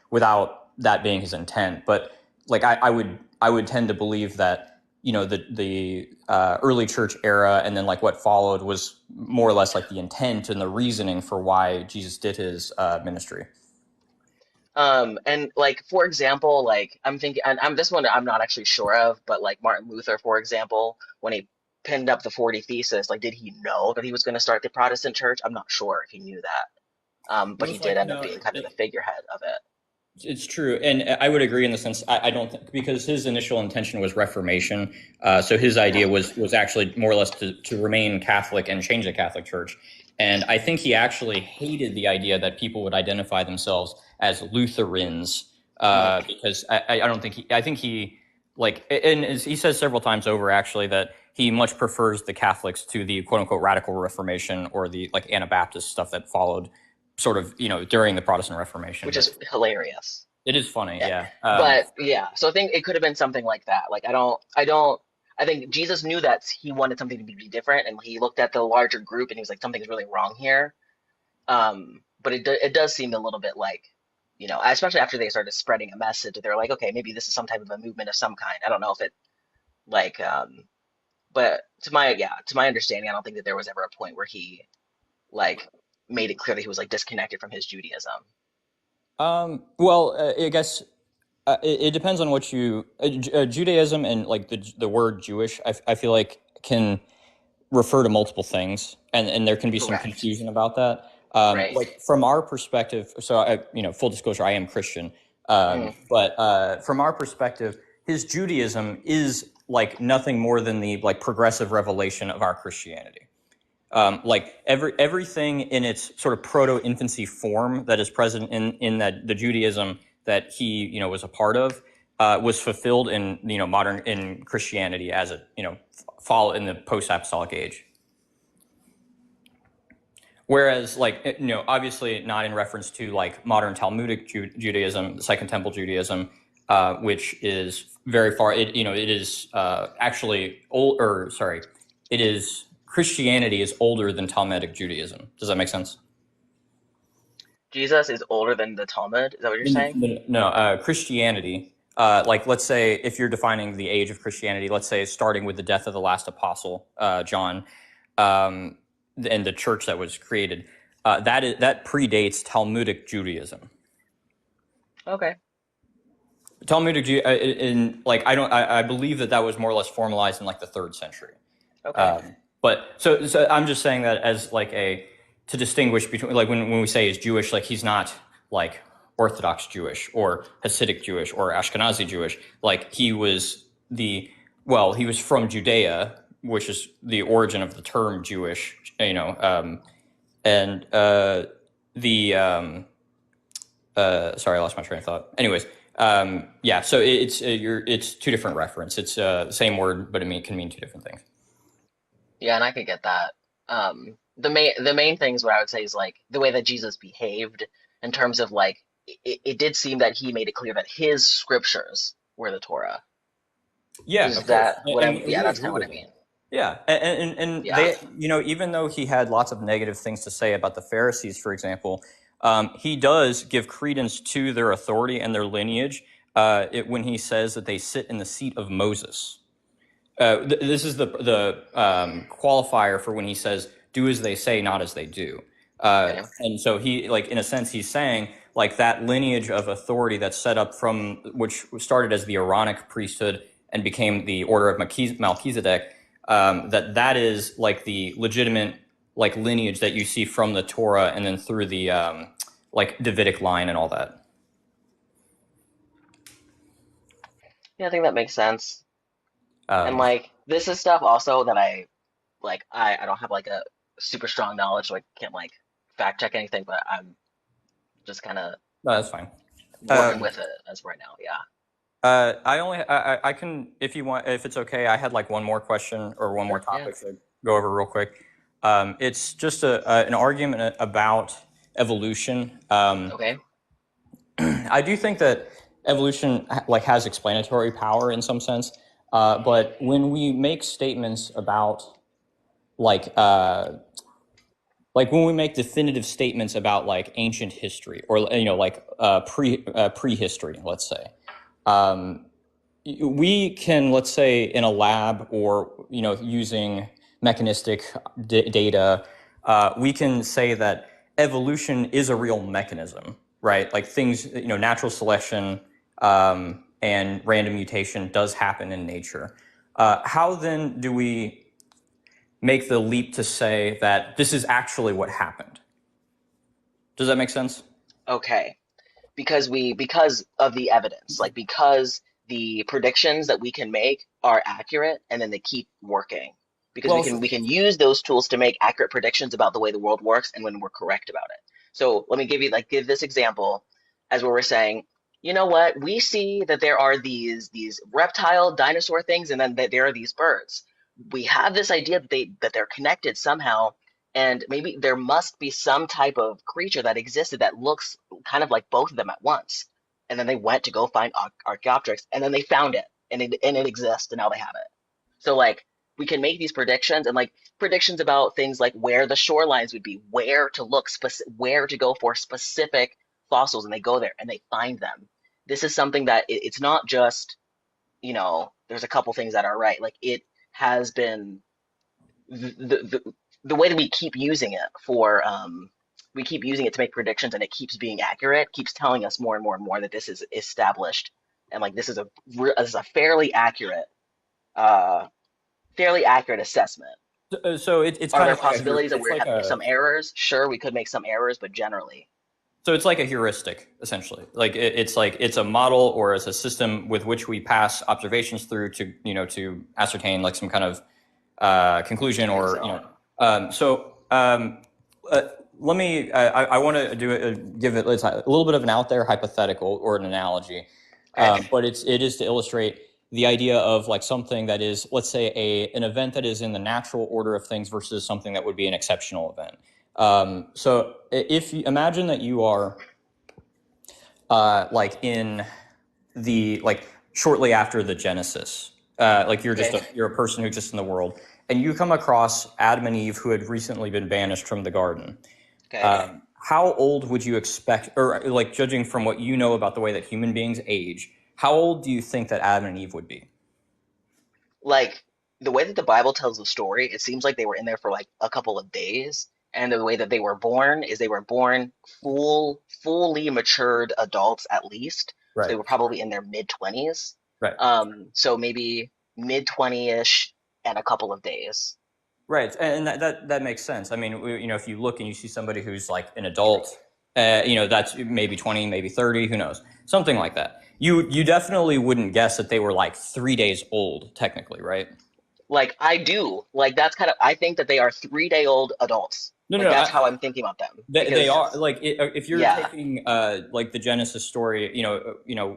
without that being his intent. But like I would tend to believe that the early church era and then like what followed was more or less like the intent and the reasoning for why Jesus did his ministry. And like for example, like I'm thinking, and I'm this one I'm not actually sure of, but like Martin Luther, for example, when he pinned up the 40 Thesis, like did he know that he was going to start the Protestant church? I'm not sure if he knew that. But he Most did likely end up no. being kind of the figurehead of it. It's true, and I would agree in the sense I don't think, because his initial intention was Reformation, so his idea was actually more or less to remain Catholic and change the Catholic Church, and I think he actually hated the idea that people would identify themselves as Lutherans, Mm. because I don't think I think he like, and he says several times over actually that he much prefers the Catholics to the quote unquote radical Reformation or the like Anabaptist stuff that followed sort of during the Protestant Reformation, Which but. is hilarious. It is funny, Yeah. yeah. But yeah, so I think it could have been something like that. Like I think Jesus knew that he wanted something to be different, and he looked at the larger group and he was like, something's really wrong here. But it does seem a little bit like, especially after they started spreading a message, they're like, okay, maybe this is some type of a movement of some kind. I don't know if it like, but to my understanding, I don't think that there was ever a point where he like made it clear that he was like disconnected from his Judaism. Well, I guess it depends on what Judaism and like the word Jewish. I feel like can refer to multiple things, and there can be some Correct. confusion about that. Right. Like from our perspective, so full disclosure, I am Christian, Mm. but from our perspective, his Judaism is like nothing more than the like progressive revelation of our Christianity. Like everything in its sort of proto infancy form that is present in that the Judaism that he was a part of was fulfilled in modern in Christianity as it fall in the post apostolic age. Whereas, like, obviously not in reference to like modern Talmudic Judaism, Second Temple Judaism, which is very far. It is actually old, or sorry, it is Christianity is older than Talmudic Judaism. Does that make sense? Jesus is older than the Talmud. Is that what you're saying? No, Christianity. Like, let's say if you're defining the age of Christianity, let's say starting with the death of the last apostle, John, um, and the church that was created, that predates Talmudic Judaism. Okay. Talmudic in like I believe that was more or less formalized in like the 3rd century. Okay. But so I'm just saying that as like to distinguish between like when we say he's Jewish, like he's not like Orthodox Jewish or Hasidic Jewish or Ashkenazi Jewish. Like he was he was from Judea, which is the origin of the term Jewish, and the sorry, I lost my train of thought. Anyways, yeah, so it's two different reference. It's the same word, but it can mean two different things. Yeah, and I could get that. The main things what I would say is like the way that Jesus behaved in terms of like it did seem that he made it clear that his scriptures were the Torah. Yeah, Is of course, that what I? and Yeah, we that's kind agree of what I with him. mean. Yeah, and Yeah. they, even though he had lots of negative things to say about the Pharisees, for example, he does give credence to their authority and their lineage when he says that they sit in the seat of Moses. This is the qualifier for when he says, "Do as they say, not as they do." Okay. And so he, like, in a sense, he's saying like that lineage of authority that's set up from which started as the Aaronic priesthood and became the order of Melchizedek. That is like the legitimate like lineage that you see from the Torah and then through the like Davidic line and all that. Yeah, I think that makes sense. And Um, like this is stuff also that I don't have like a super strong knowledge, so I can't like fact check anything, but I'm just kind of no, that's fine. working Um, with it as of right now. Yeah. I can, if you want, if it's okay, I had like one more question or one more Sure. Yeah. topic to go over real quick. It's just an argument about evolution. Okay. I do think that evolution like has explanatory power in some sense, but when we make statements about like uh, like when we make definitive statements about like ancient history or like prehistory, let's say. Um, we can, let's say, in a lab or using mechanistic data, we can say that evolution is a real mechanism, right? Like things, natural selection and random mutation does happen in nature. How then do we make the leap to say that this is actually what happened? Does that make sense? Okay. Because of the evidence, like because the predictions that we can make are accurate and then they keep working. Because Well, we can use those tools to make accurate predictions about the way the world works and when we're correct about it. So let me give this example as where we're saying, you know what, we see that there are these reptile dinosaur things and then that there are these birds. We have this idea that they're connected somehow, and maybe there must be some type of creature that existed that looks kind of like both of them at once. And then they went to go find Archaeopteryx, and then they found it, and it exists, and now they have it. So like we can make these predictions, and like predictions about things like where the shorelines would be, where to look, where to go for specific fossils, and they go there and they find them. This is something that it's not just there's a couple things that are right. Like it has been the way that we keep using it to make predictions, and it keeps being accurate, keeps telling us more and more and more that this is established, and like this is a uh fairly accurate assessment. so it's Are kind there of like possibilities that it's we like have a some errors? Sure, we could make some errors, but generally. So it's like a heuristic, essentially. Like it's like it's a model or it's a system with which we pass observations through to to ascertain like some kind of conclusion I think or so. So uh, let me. I want to give it a little bit of an out there hypothetical or an analogy, Okay. but it is to illustrate the idea of like something that is, let's say, an event that is in the natural order of things versus something that would be an exceptional event. So if you imagine that you are like in the like shortly after the Genesis, like Okay. you're a person who exists in the world, and you come across Adam and Eve who had recently been banished from the garden. Okay. How old would you expect, or like judging from what you know about the way that human beings age, how old do you think that Adam and Eve would be? Like the way that the Bible tells the story, it seems like they were in there for like a couple of days. And the way that they were born is they were born fully matured adults at least. So they Right. were probably in their mid 20s. Right. So maybe mid 20-ish and a couple of days. Right, and that makes sense. I mean, if you look and you see somebody who's like an adult, that's maybe 20, maybe 30, who knows, something like that. You definitely wouldn't guess that they were like 3 days old, technically, right? Like I do. Like that's kind of I think that they are 3-day old adults. No, no, Like no. that's how I'm thinking about them. They Because are like if you're yeah, taking like the Genesis story,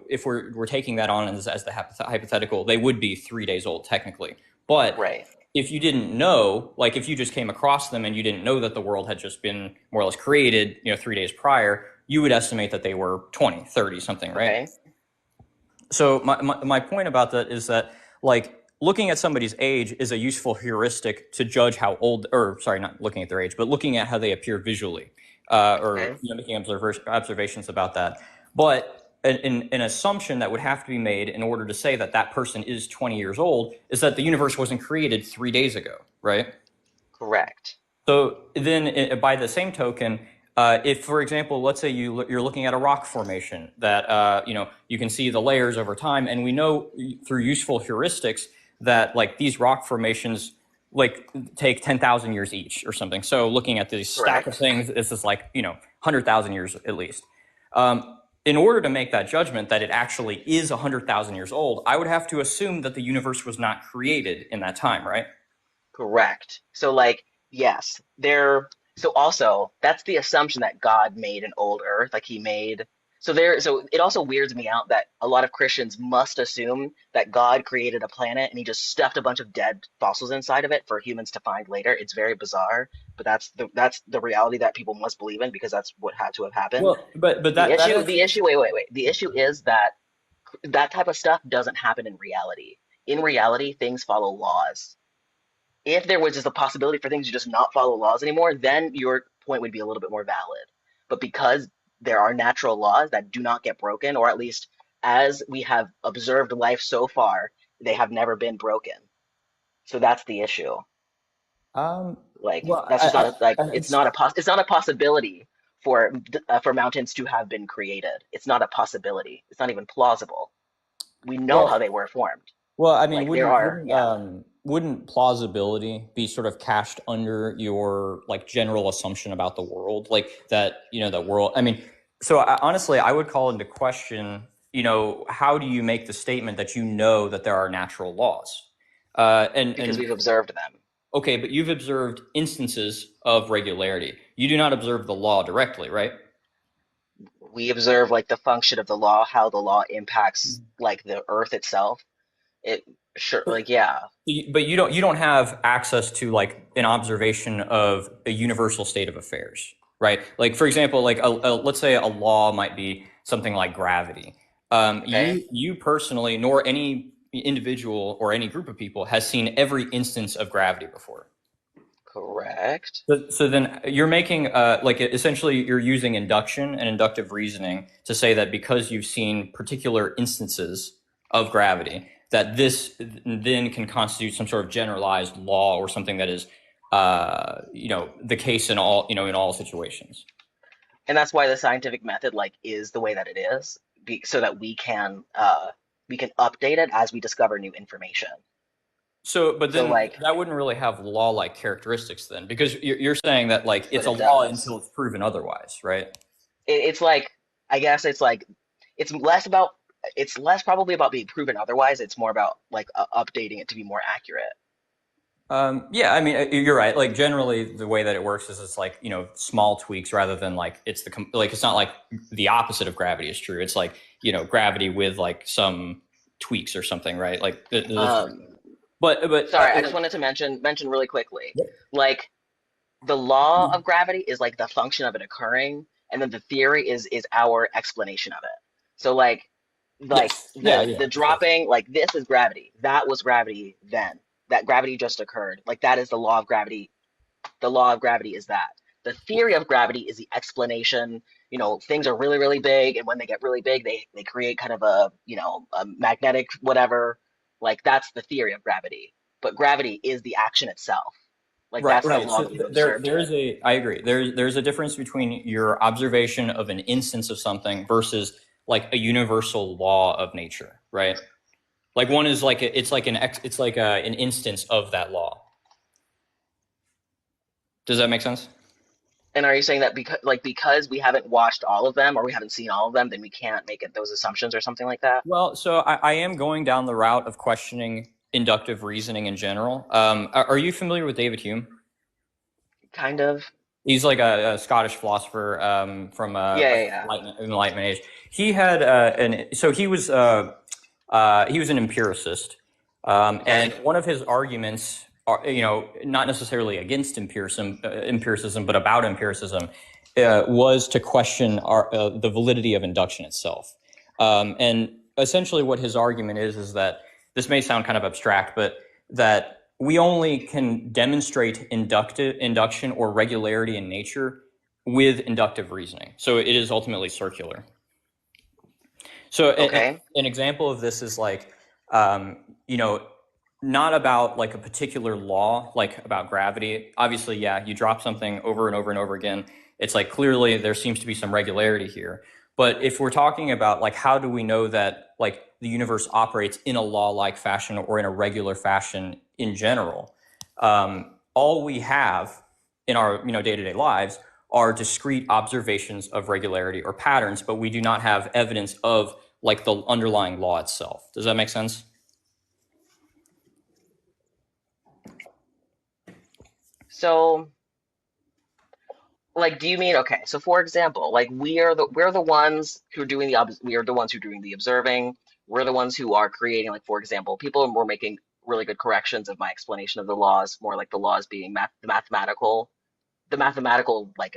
if we're taking that on as the hypothetical, they would be 3 days old technically. But right. if you didn't know, like if you just came across them and you didn't know that the world had just been more or less created, 3 days prior, you would estimate that they were 20, 30, something, right? Okay. So my point about that is that, like, looking at somebody's age is a useful heuristic to judge how old, or sorry, not looking at their age, but looking at how they appear visually, or Okay. making observations about that. But an assumption that would have to be made in order to say that that person is 20 years old is that the universe wasn't created 3 days ago, right? Correct. So then, by the same token, if, for example, let's say you're looking at a rock formation that you can see the layers over time, and we know through useful heuristics that, like, these rock formations, like, take 10,000 years each or something. So looking at this stack of Correct. things, this is like 100,000 years at least. In order to make that judgment that it actually is 100,000 years old, I would have to assume that the universe was not created in that time, right? Correct. So like, yes, so also that's the assumption that God made an old earth, like he made so it also weirds me out that a lot of Christians must assume that God created a planet and he just stuffed a bunch of dead fossils inside of it for humans to find later. It's very bizarre, but that's the reality that people must believe in because that's what had to have happened. Well, but The that issue, is. the issue, wait. The issue is that that type of stuff doesn't happen in reality. In reality, things follow laws. If there was just a possibility for things to just not follow laws anymore, then your point would be a little bit more valid. But because there are natural laws that do not get broken, or at least as we have observed life so far, they have never been broken. So that's the issue. Um, Like well, that's just not it's it's not a possibility for mountains to have been created. It's not a possibility. It's not even plausible. We know how well, they were formed. well. I mean, Like there are, yeah. wouldn't plausibility be sort of cached under your, like, general assumption about the world, like that the world? I mean, so honestly, I would call into question, how do you make the statement that that there are natural laws? Because And we've observed them. okay, but you've observed instances of regularity. You do not observe the law directly, right? We observe like the function of the law, how the law impacts like the earth itself. It sure like yeah. But you don't have access to, like, an observation of a universal state of affairs, right? Like, for example, like let's say a law might be something like gravity. Okay. You personally, nor any individual or any group of people, has seen every instance of gravity before. Correct. So then you're making, like, essentially you're using induction and inductive reasoning to say that because you've seen particular instances of gravity, that this then can constitute some sort of generalized law or something that is, the case in all situations. And that's why the scientific method like is the way that it is, so that we can update it as we discover new information. So, but So then like, that wouldn't really have law-like characteristics then, because you're saying that, like, but it's a it law does. until it's proven otherwise, right? It's like I guess it's like it's less about it's less probably about being proven otherwise. It's more about like updating it to be more accurate. Yeah, I mean, you're right. Like, generally, the way that it works is it's like, small tweaks rather than, like, it's not like the opposite of gravity is true. It's like, gravity with, like, some tweaks or something, right? Like, Um, but Sorry, I just wanted to mention really quickly, Yep. like the law of gravity is like the function of it occurring, and then the theory is our explanation of it. So like Yes, yeah, the yeah, the of course. dropping, like this is gravity. That was gravity then. That gravity just occurred. Like that is the law of gravity. The law of gravity is that. The theory of gravity is the explanation. Things are really, really big, and when they get really big, they create kind of a magnetic whatever. Like that's the theory of gravity. But gravity is the action itself. Like Right, that's the right. law So that we've observed there's it. I agree. There's a difference between your observation of an instance of something versus, like, a universal law of nature, right? Like, one is like it's like an instance of that law. Does that make sense? And are you saying that because we haven't watched all of them or we haven't seen all of them, then we can't make those assumptions or something like that? Well, so I am going down the route of questioning inductive reasoning in general. Are you familiar with David Hume? Kind of. He's like a Scottish philosopher, from Yeah, like yeah, yeah. Enlightenment age. He had he was an empiricist, and Okay. one of his arguments are, not necessarily against empiricism, but about empiricism, was to question the validity of induction itself. And essentially what his argument is that this may sound kind of abstract, but that we only can demonstrate induction or regularity in nature with inductive reasoning. So it is ultimately circular. So Okay. an example of this is like, you know, not about like a particular law, like about gravity. Obviously, yeah, you drop something over and over and over again. It's like clearly there seems to be some regularity here. But if we're talking about like how do we know that like the universe operates in a law-like fashion or in a regular fashion in general, all we have in our day-to-day lives are discrete observations of regularity or patterns, but we do not have evidence of like the underlying law itself. Does that make sense? So, like, do you mean, okay? So, for example, like we're the ones who are doing we are the ones who are doing the observing. We're the ones who are creating, like, for example, people were making really good corrections of my explanation of the laws, more like the laws being the mathematical like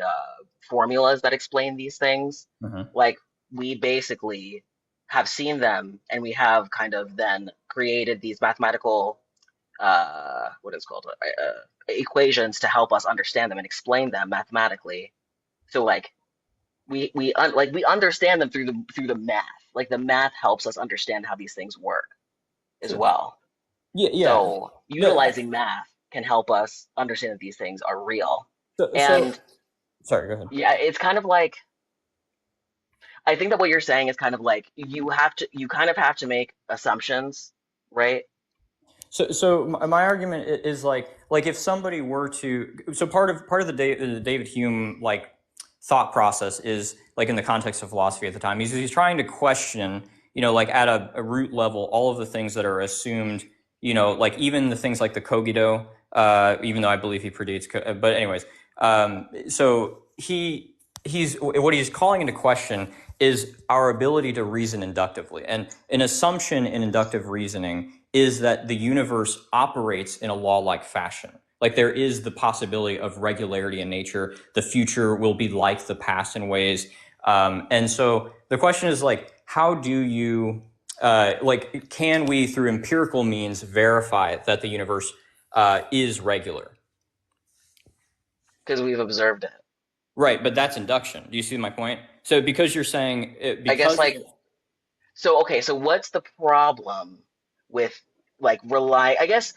formulas that explain these things. Mm-hmm. Like we basically have seen them, and we have kind of then created these mathematical what is it called equations to help us understand them and explain them mathematically. So like we understand them through the math. Like the math helps us understand how these things work as So, well. yeah, yeah. So No, utilizing math can help us understand that these things are real. so And sorry, go ahead. yeah, it's kind of like I think that what you're saying is kind of like you kind of have to make assumptions, right? So my argument is like if somebody were to, so part of the David Hume like thought process is like in the context of philosophy at the time, he's trying to question, like at a root level, all of the things that are assumed, like even the things like the cogito, even though I believe he predates, but anyways, so he's what he's calling into question is our ability to reason inductively. And an assumption in inductive reasoning is that the universe operates in a law-like fashion. Like there is the possibility of regularity in nature. The future will be like the past in ways. And so the question is like, how do you, like, can we through empirical means verify that the universe is regular? Because we've observed it. Right, but that's induction. Do you see my point? So because you're saying I guess because like so okay, so what's the problem with like rely I guess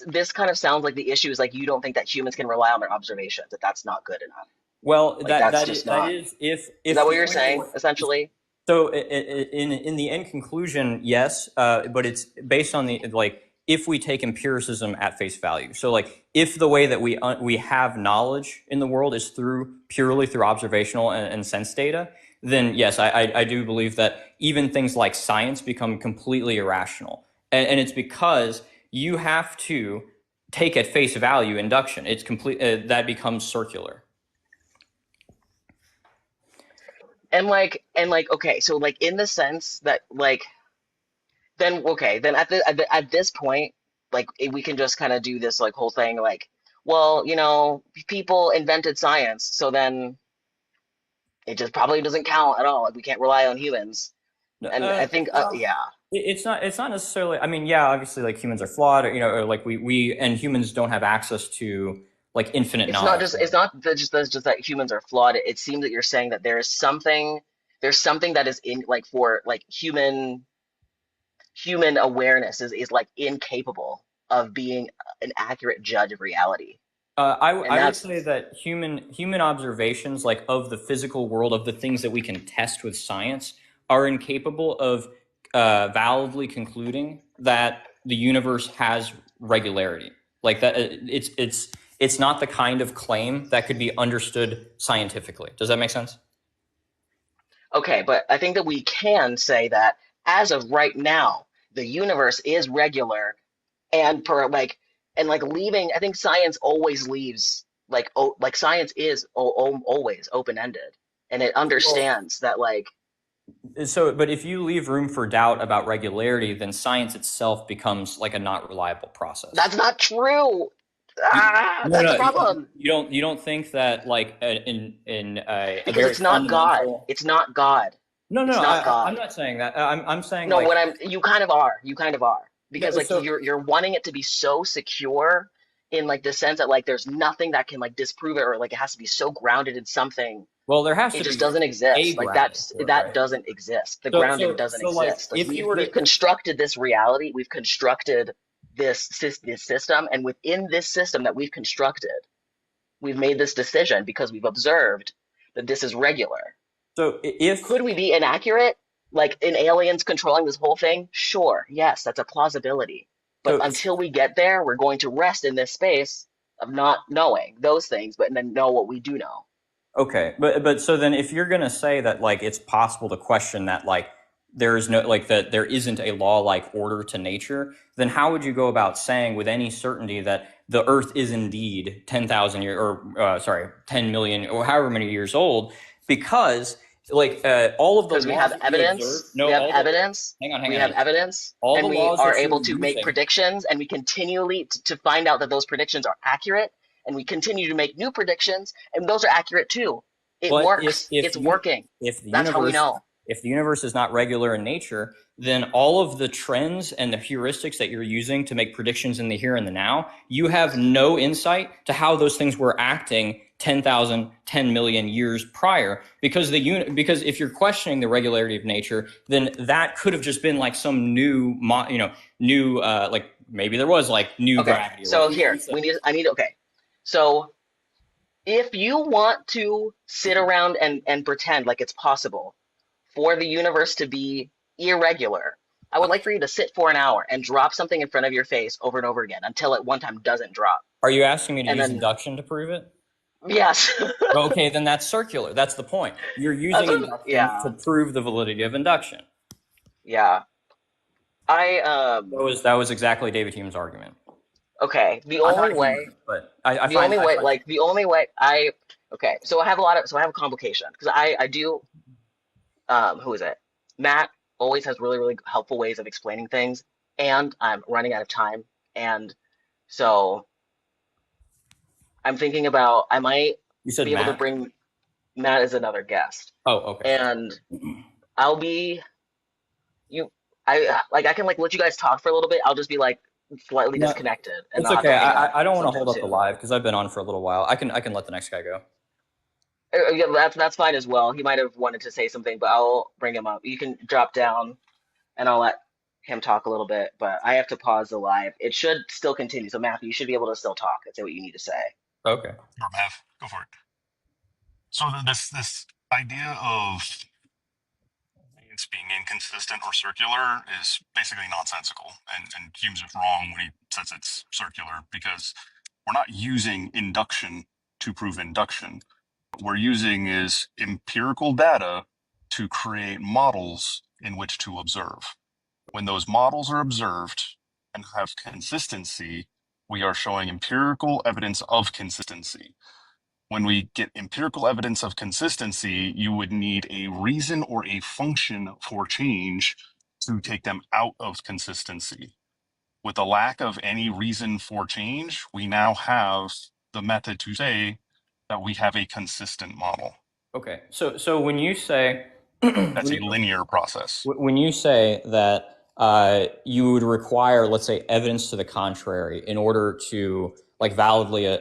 this kind of sounds like the issue is like you don't think that humans can rely on their observations, that that's not good enough. well Like that that's that just is, that not. is Is if that what the you're only saying essentially? so in the end conclusion, yes, but it's based on the like if we take empiricism at face value. So like if the way that we have knowledge in the world is purely through observational and sense data, then yes, I do believe that even things like science become completely irrational, and it's because you have to take at face value induction. It's complete that becomes circular. And like okay, so like in the sense that like then okay, then at this point like we can just kind of do this like whole thing like well, people invented science, so then it just probably doesn't count at all. Like we can't rely on humans. And I think Well, yeah. it's not necessarily. I mean, yeah, obviously, like humans are flawed, or like we and humans don't have access to like infinite knowledge. It's not that just that humans are flawed. It seems that you're saying that there's something that is in like for like human awareness is like incapable of being an accurate judge of reality. And I would that's say that human observations, like of the physical world, of the things that we can test with science, are incapable of validly concluding that the universe has regularity. Like that, it's not the kind of claim that could be understood scientifically. Does that make sense? okay, but I think that we can say that as of right now, the universe is regular and per like leaving I think science always leaves like science is always open-ended, and it Well, understands that like so, but if you leave room for doubt about regularity, then science itself becomes like a not reliable process. that's not true. That's the problem. You don't think that like in a Because very it's not God. fundamental. It's not God. No, It's no, not I'm God. not saying that. I'm saying No, like what I'm you kind of are. You kind of are. Because no. like So you're wanting it to be so secure in like the sense that like there's nothing that can like disprove it, or like it has to be so grounded in something. well, there has It to just be doesn't a exist. Like grounding to it, that right? doesn't exist. The grounding doesn't So like exist. Like if you were we've to constructed this reality, we've constructed this system, and within this system that we've constructed, we've made this decision because we've observed that this is regular. so if Could we be inaccurate? Like in aliens controlling this whole thing? Sure, yes, that's a plausibility. But so until we get there, we're going to rest in this space of not knowing those things, but then know what we do know. okay, but so then if you're gonna say that like it's possible to question that like there is no like that there isn't a law like order to nature, then how would you go about saying with any certainty that the Earth is indeed 10,000 years or sorry 10 million or however many years old? Because like all of the Because we laws have that you observe, evidence, no, we have all the evidence, hang we on, have evidence, all the and we laws are that you're able to make using. predictions, and we continually to find out that those predictions are accurate, and we continue to make new predictions, and those are accurate too. It But works. It's working. if the That's how we universe know. if the universe is not regular in nature, then all of the trends and the heuristics that you're using to make predictions in the here and the now, you have no insight to how those things were acting 10,000, 10 million years prior. Because because if you're questioning the regularity of nature, then that could have just been like some new, new like maybe there was like new Okay, gravity or so whatever. here okay. So if you want to sit around and pretend like it's possible for the universe to be irregular, I would like for you to sit for an hour and drop something in front of your face over and over again until it one time doesn't drop. Are you asking me to And use then, induction to prove it? yes. Okay, then that's circular. That's the point. You're using induction Yeah. to prove the validity of induction. Yeah. I, That was exactly David Hume's argument. okay. I'm not a humanist, but I find The only way okay. So I have a complication because I do, who is it? Matt always has really, really helpful ways of explaining things, and I'm running out of time. And so I'm thinking about I might you said be able to Matt. bring Matt as another guest, Oh, okay. and I'll be you. I can like let you guys talk for a little bit. I'll just be like slightly No, disconnected, and it's I'll have okay. to hang up I don't want to hold sometime up the soon. live because I've been on for a little while. I can let the next guy go. Yeah, that's fine as well. He might have wanted to say something, but I'll bring him up. You can drop down, and I'll let him talk a little bit. But I have to pause the live. It should still continue. So Matthew, you should be able to still talk and say what you need to say. Okay. Sure, Mav, go for it. So this idea of it's being inconsistent or circular is basically nonsensical, and Hume's wrong when he says it's circular because we're not using induction to prove induction. What we're using is empirical data to create models in which to observe. When those models are observed and have consistency, we are showing empirical evidence of consistency. When we get empirical evidence of consistency, you would need a reason or a function for change to take them out of consistency. With a lack of any reason for change, we now have the method to say that we have a consistent model. Okay. So when you say That's a linear process. when you say that you would require, let's say, evidence to the contrary in order to like validly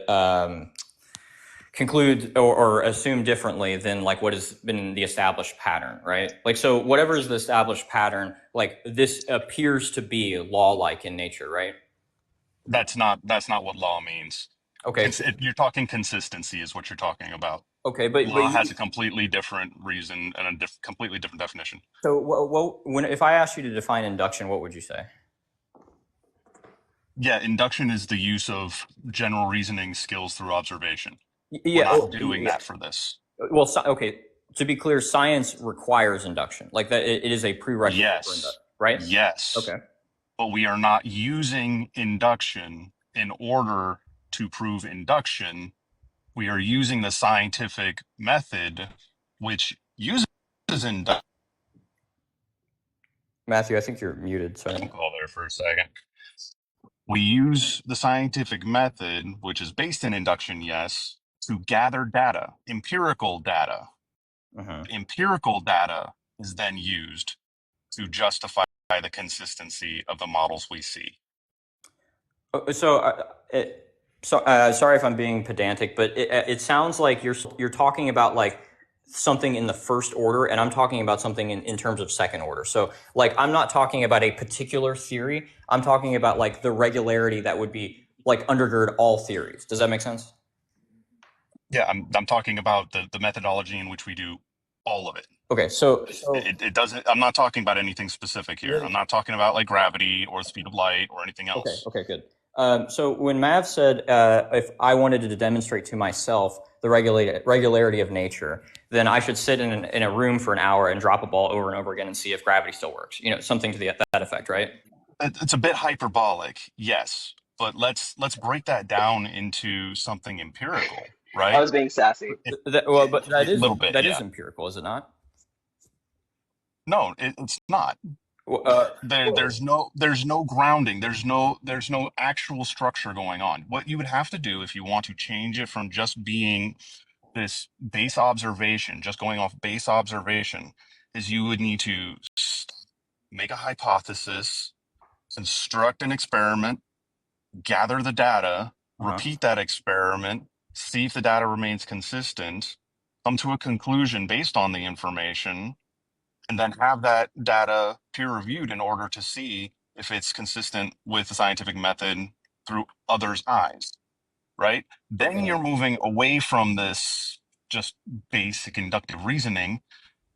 conclude or assume differently than like what has been the established pattern, right? Like, so whatever is the established pattern, like this appears to be law-like in nature, right? That's not what law means. Okay. You're talking consistency is what you're talking about. Okay, but Law has a completely different reason and a completely different definition. so when if I asked you to define induction, what would you say? Yeah, induction is the use of general reasoning skills through observation. Yeah. We're not doing that for this. Well, okay. To be clear, science requires induction. Like that, it is a prerequisite for Yes. induction, right? Yes. Okay. But we are not using induction in order to prove induction. We are using the scientific method, which uses induction. Matthew, I think you're muted. Sorry. Call there for a second. We use the scientific method, which is based in induction, yes, to gather data, empirical data. Empirical data is then used to justify the consistency of the models we see. Sorry if I'm being pedantic, but it sounds like you're talking about like something in the first order, and I'm talking about something in terms of second order. So like I'm not talking about a particular theory. I'm talking about like the regularity that would be like undergird all theories. Does that make sense? Yeah, I'm talking about the methodology in which we do all of it. Okay, It doesn't. I'm not talking about anything specific here. I'm not talking about like gravity or the speed of light or anything else. Okay, good. So when Mav said if I wanted to demonstrate to myself the regularity of nature, then I should sit in a room for an hour and drop a ball over and over again and see if gravity still works. You know, something to that effect, right? It's a bit hyperbolic, yes, but let's break that down into something empirical, I right? was being sassy. But A little bit, that is yeah. empirical, is it not? No, it's not. There's no grounding. There's no actual structure going on. What you would have to do if you want to change it from just being this base observation, just going off base observation, is you would need to make a hypothesis, construct an experiment, gather the data, repeat that experiment, see if the data remains consistent, come to a conclusion based on the information, and then have that data peer reviewed in order to see if it's consistent with the scientific method through others' eyes, right? Then you're moving away from this just basic inductive reasoning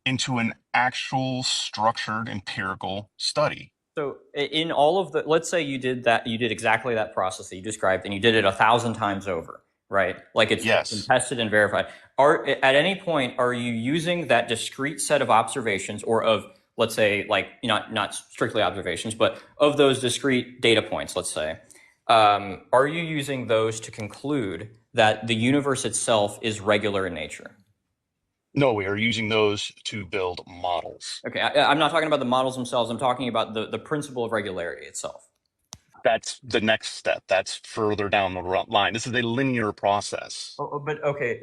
into an actual structured empirical study. So in all of the, let's say you did exactly that process that you described, and you did it 1,000 times over, right? Like it's been Yes. tested and verified. At any point, are you using that discrete set of observations, or of, let's say, like, not strictly observations, but of those discrete data points, let's say, are you using those to conclude that the universe itself is regular in nature? No, we are using those to build models. Okay, I'm not talking about the models themselves. I'm talking about the principle of regularity itself. That's the next step. That's further down the line. This is a linear process. But okay,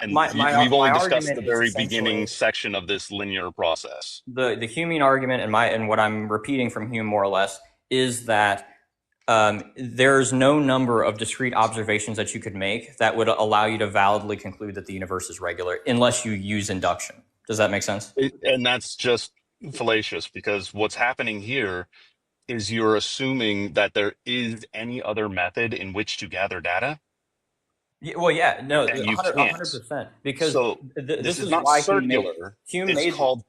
And my we've only discussed argument the is very essentially beginning section of this linear process. the Humean argument, and what I'm repeating from Hume more or less is that there's no number of discrete observations that you could make that would allow you to validly conclude that the universe is regular unless you use induction. Does that make sense? And that's just fallacious, because what's happening here is you're assuming that there is any other method in which to gather data, Well, yeah, no, and you 100%, can't. because So this this is is not why circular. Hume It's made. called,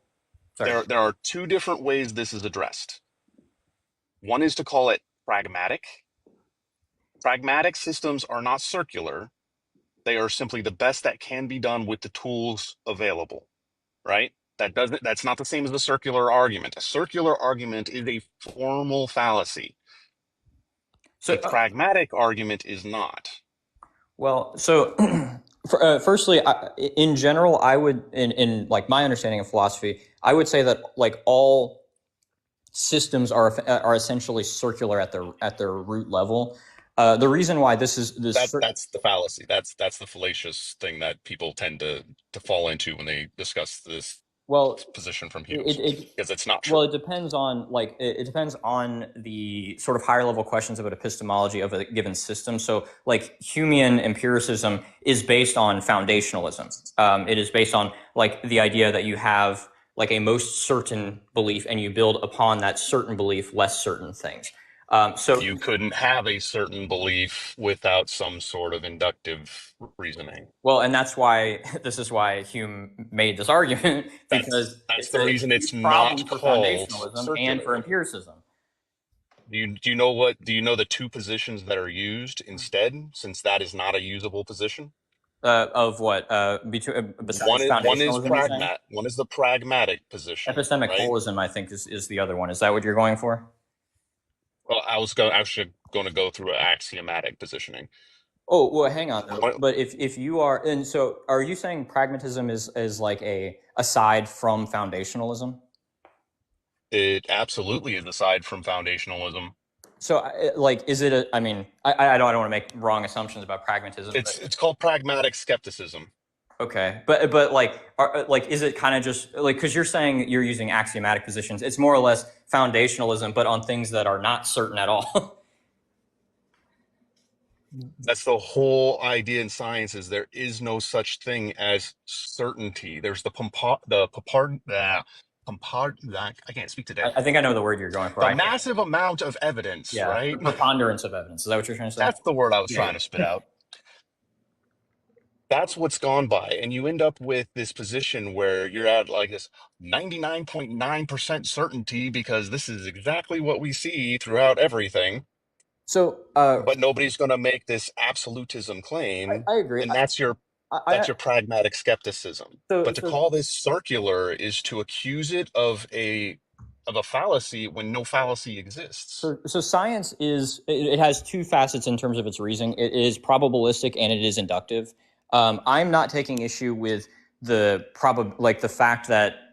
Sorry. there are two different ways this is addressed. One is to call it pragmatic. Pragmatic systems are not circular. They are simply the best that can be done with the tools available, right? That's not the same as the circular argument. A circular argument is a formal fallacy. So, A pragmatic argument is not. well, so firstly, in general, I would, in like my understanding of philosophy, I would say that like all systems are essentially circular at their root level. The reason why That's the fallacy. That's the fallacious thing that people tend to fall into when they discuss this well, position from Hume's, it because it's not well, true. it depends on it depends on the sort of higher level questions about epistemology of a given system. So, like Humean empiricism is based on foundationalism. It is based on like the idea that you have like a most certain belief, and you build upon that certain belief less certain things. So, You couldn't have a certain belief without some sort of inductive reasoning. well, and that's why this is why Hume made this argument, because That's it's the it's reason a it's huge problem not for called foundationalism and for circular. empiricism. Do you know the two positions that are used instead, since that is not a usable position? Of what? Besides foundationalism, you're saying? One is the pragmatic position, Epistemic right? holism, I think, is the other one. Is that what you're going for? Well, I was going to go through axiomatic positioning. Oh, well, hang on though. What- But if you are, and so are you saying pragmatism is like a aside from foundationalism? It absolutely is aside from foundationalism. So, like, is it a? I mean, I don't want to make wrong assumptions about pragmatism. It's called pragmatic skepticism. Okay, but like, is it kind of just like, because you're saying you're using axiomatic positions? It's more or less foundationalism, but on things that are not certain at all. That's the whole idea in science, is there is no such thing as certainty. There's I can't speak today. I think I know the word you're going for. The I can't. massive amount of evidence, Yeah, right? the preponderance of evidence. Is that what you're trying to say? That's the word I was Yeah. trying to spit out. That's what's gone by. And you end up with this position where you're at like this 99.9% certainty because this is exactly what we see throughout everything. So, But nobody's going to make this absolutism claim. I agree. And that's your pragmatic skepticism. But to call this circular is to accuse it of a fallacy when no fallacy exists. So science it has two facets in terms of its reasoning. It is probabilistic and it is inductive. I'm not taking issue with the fact that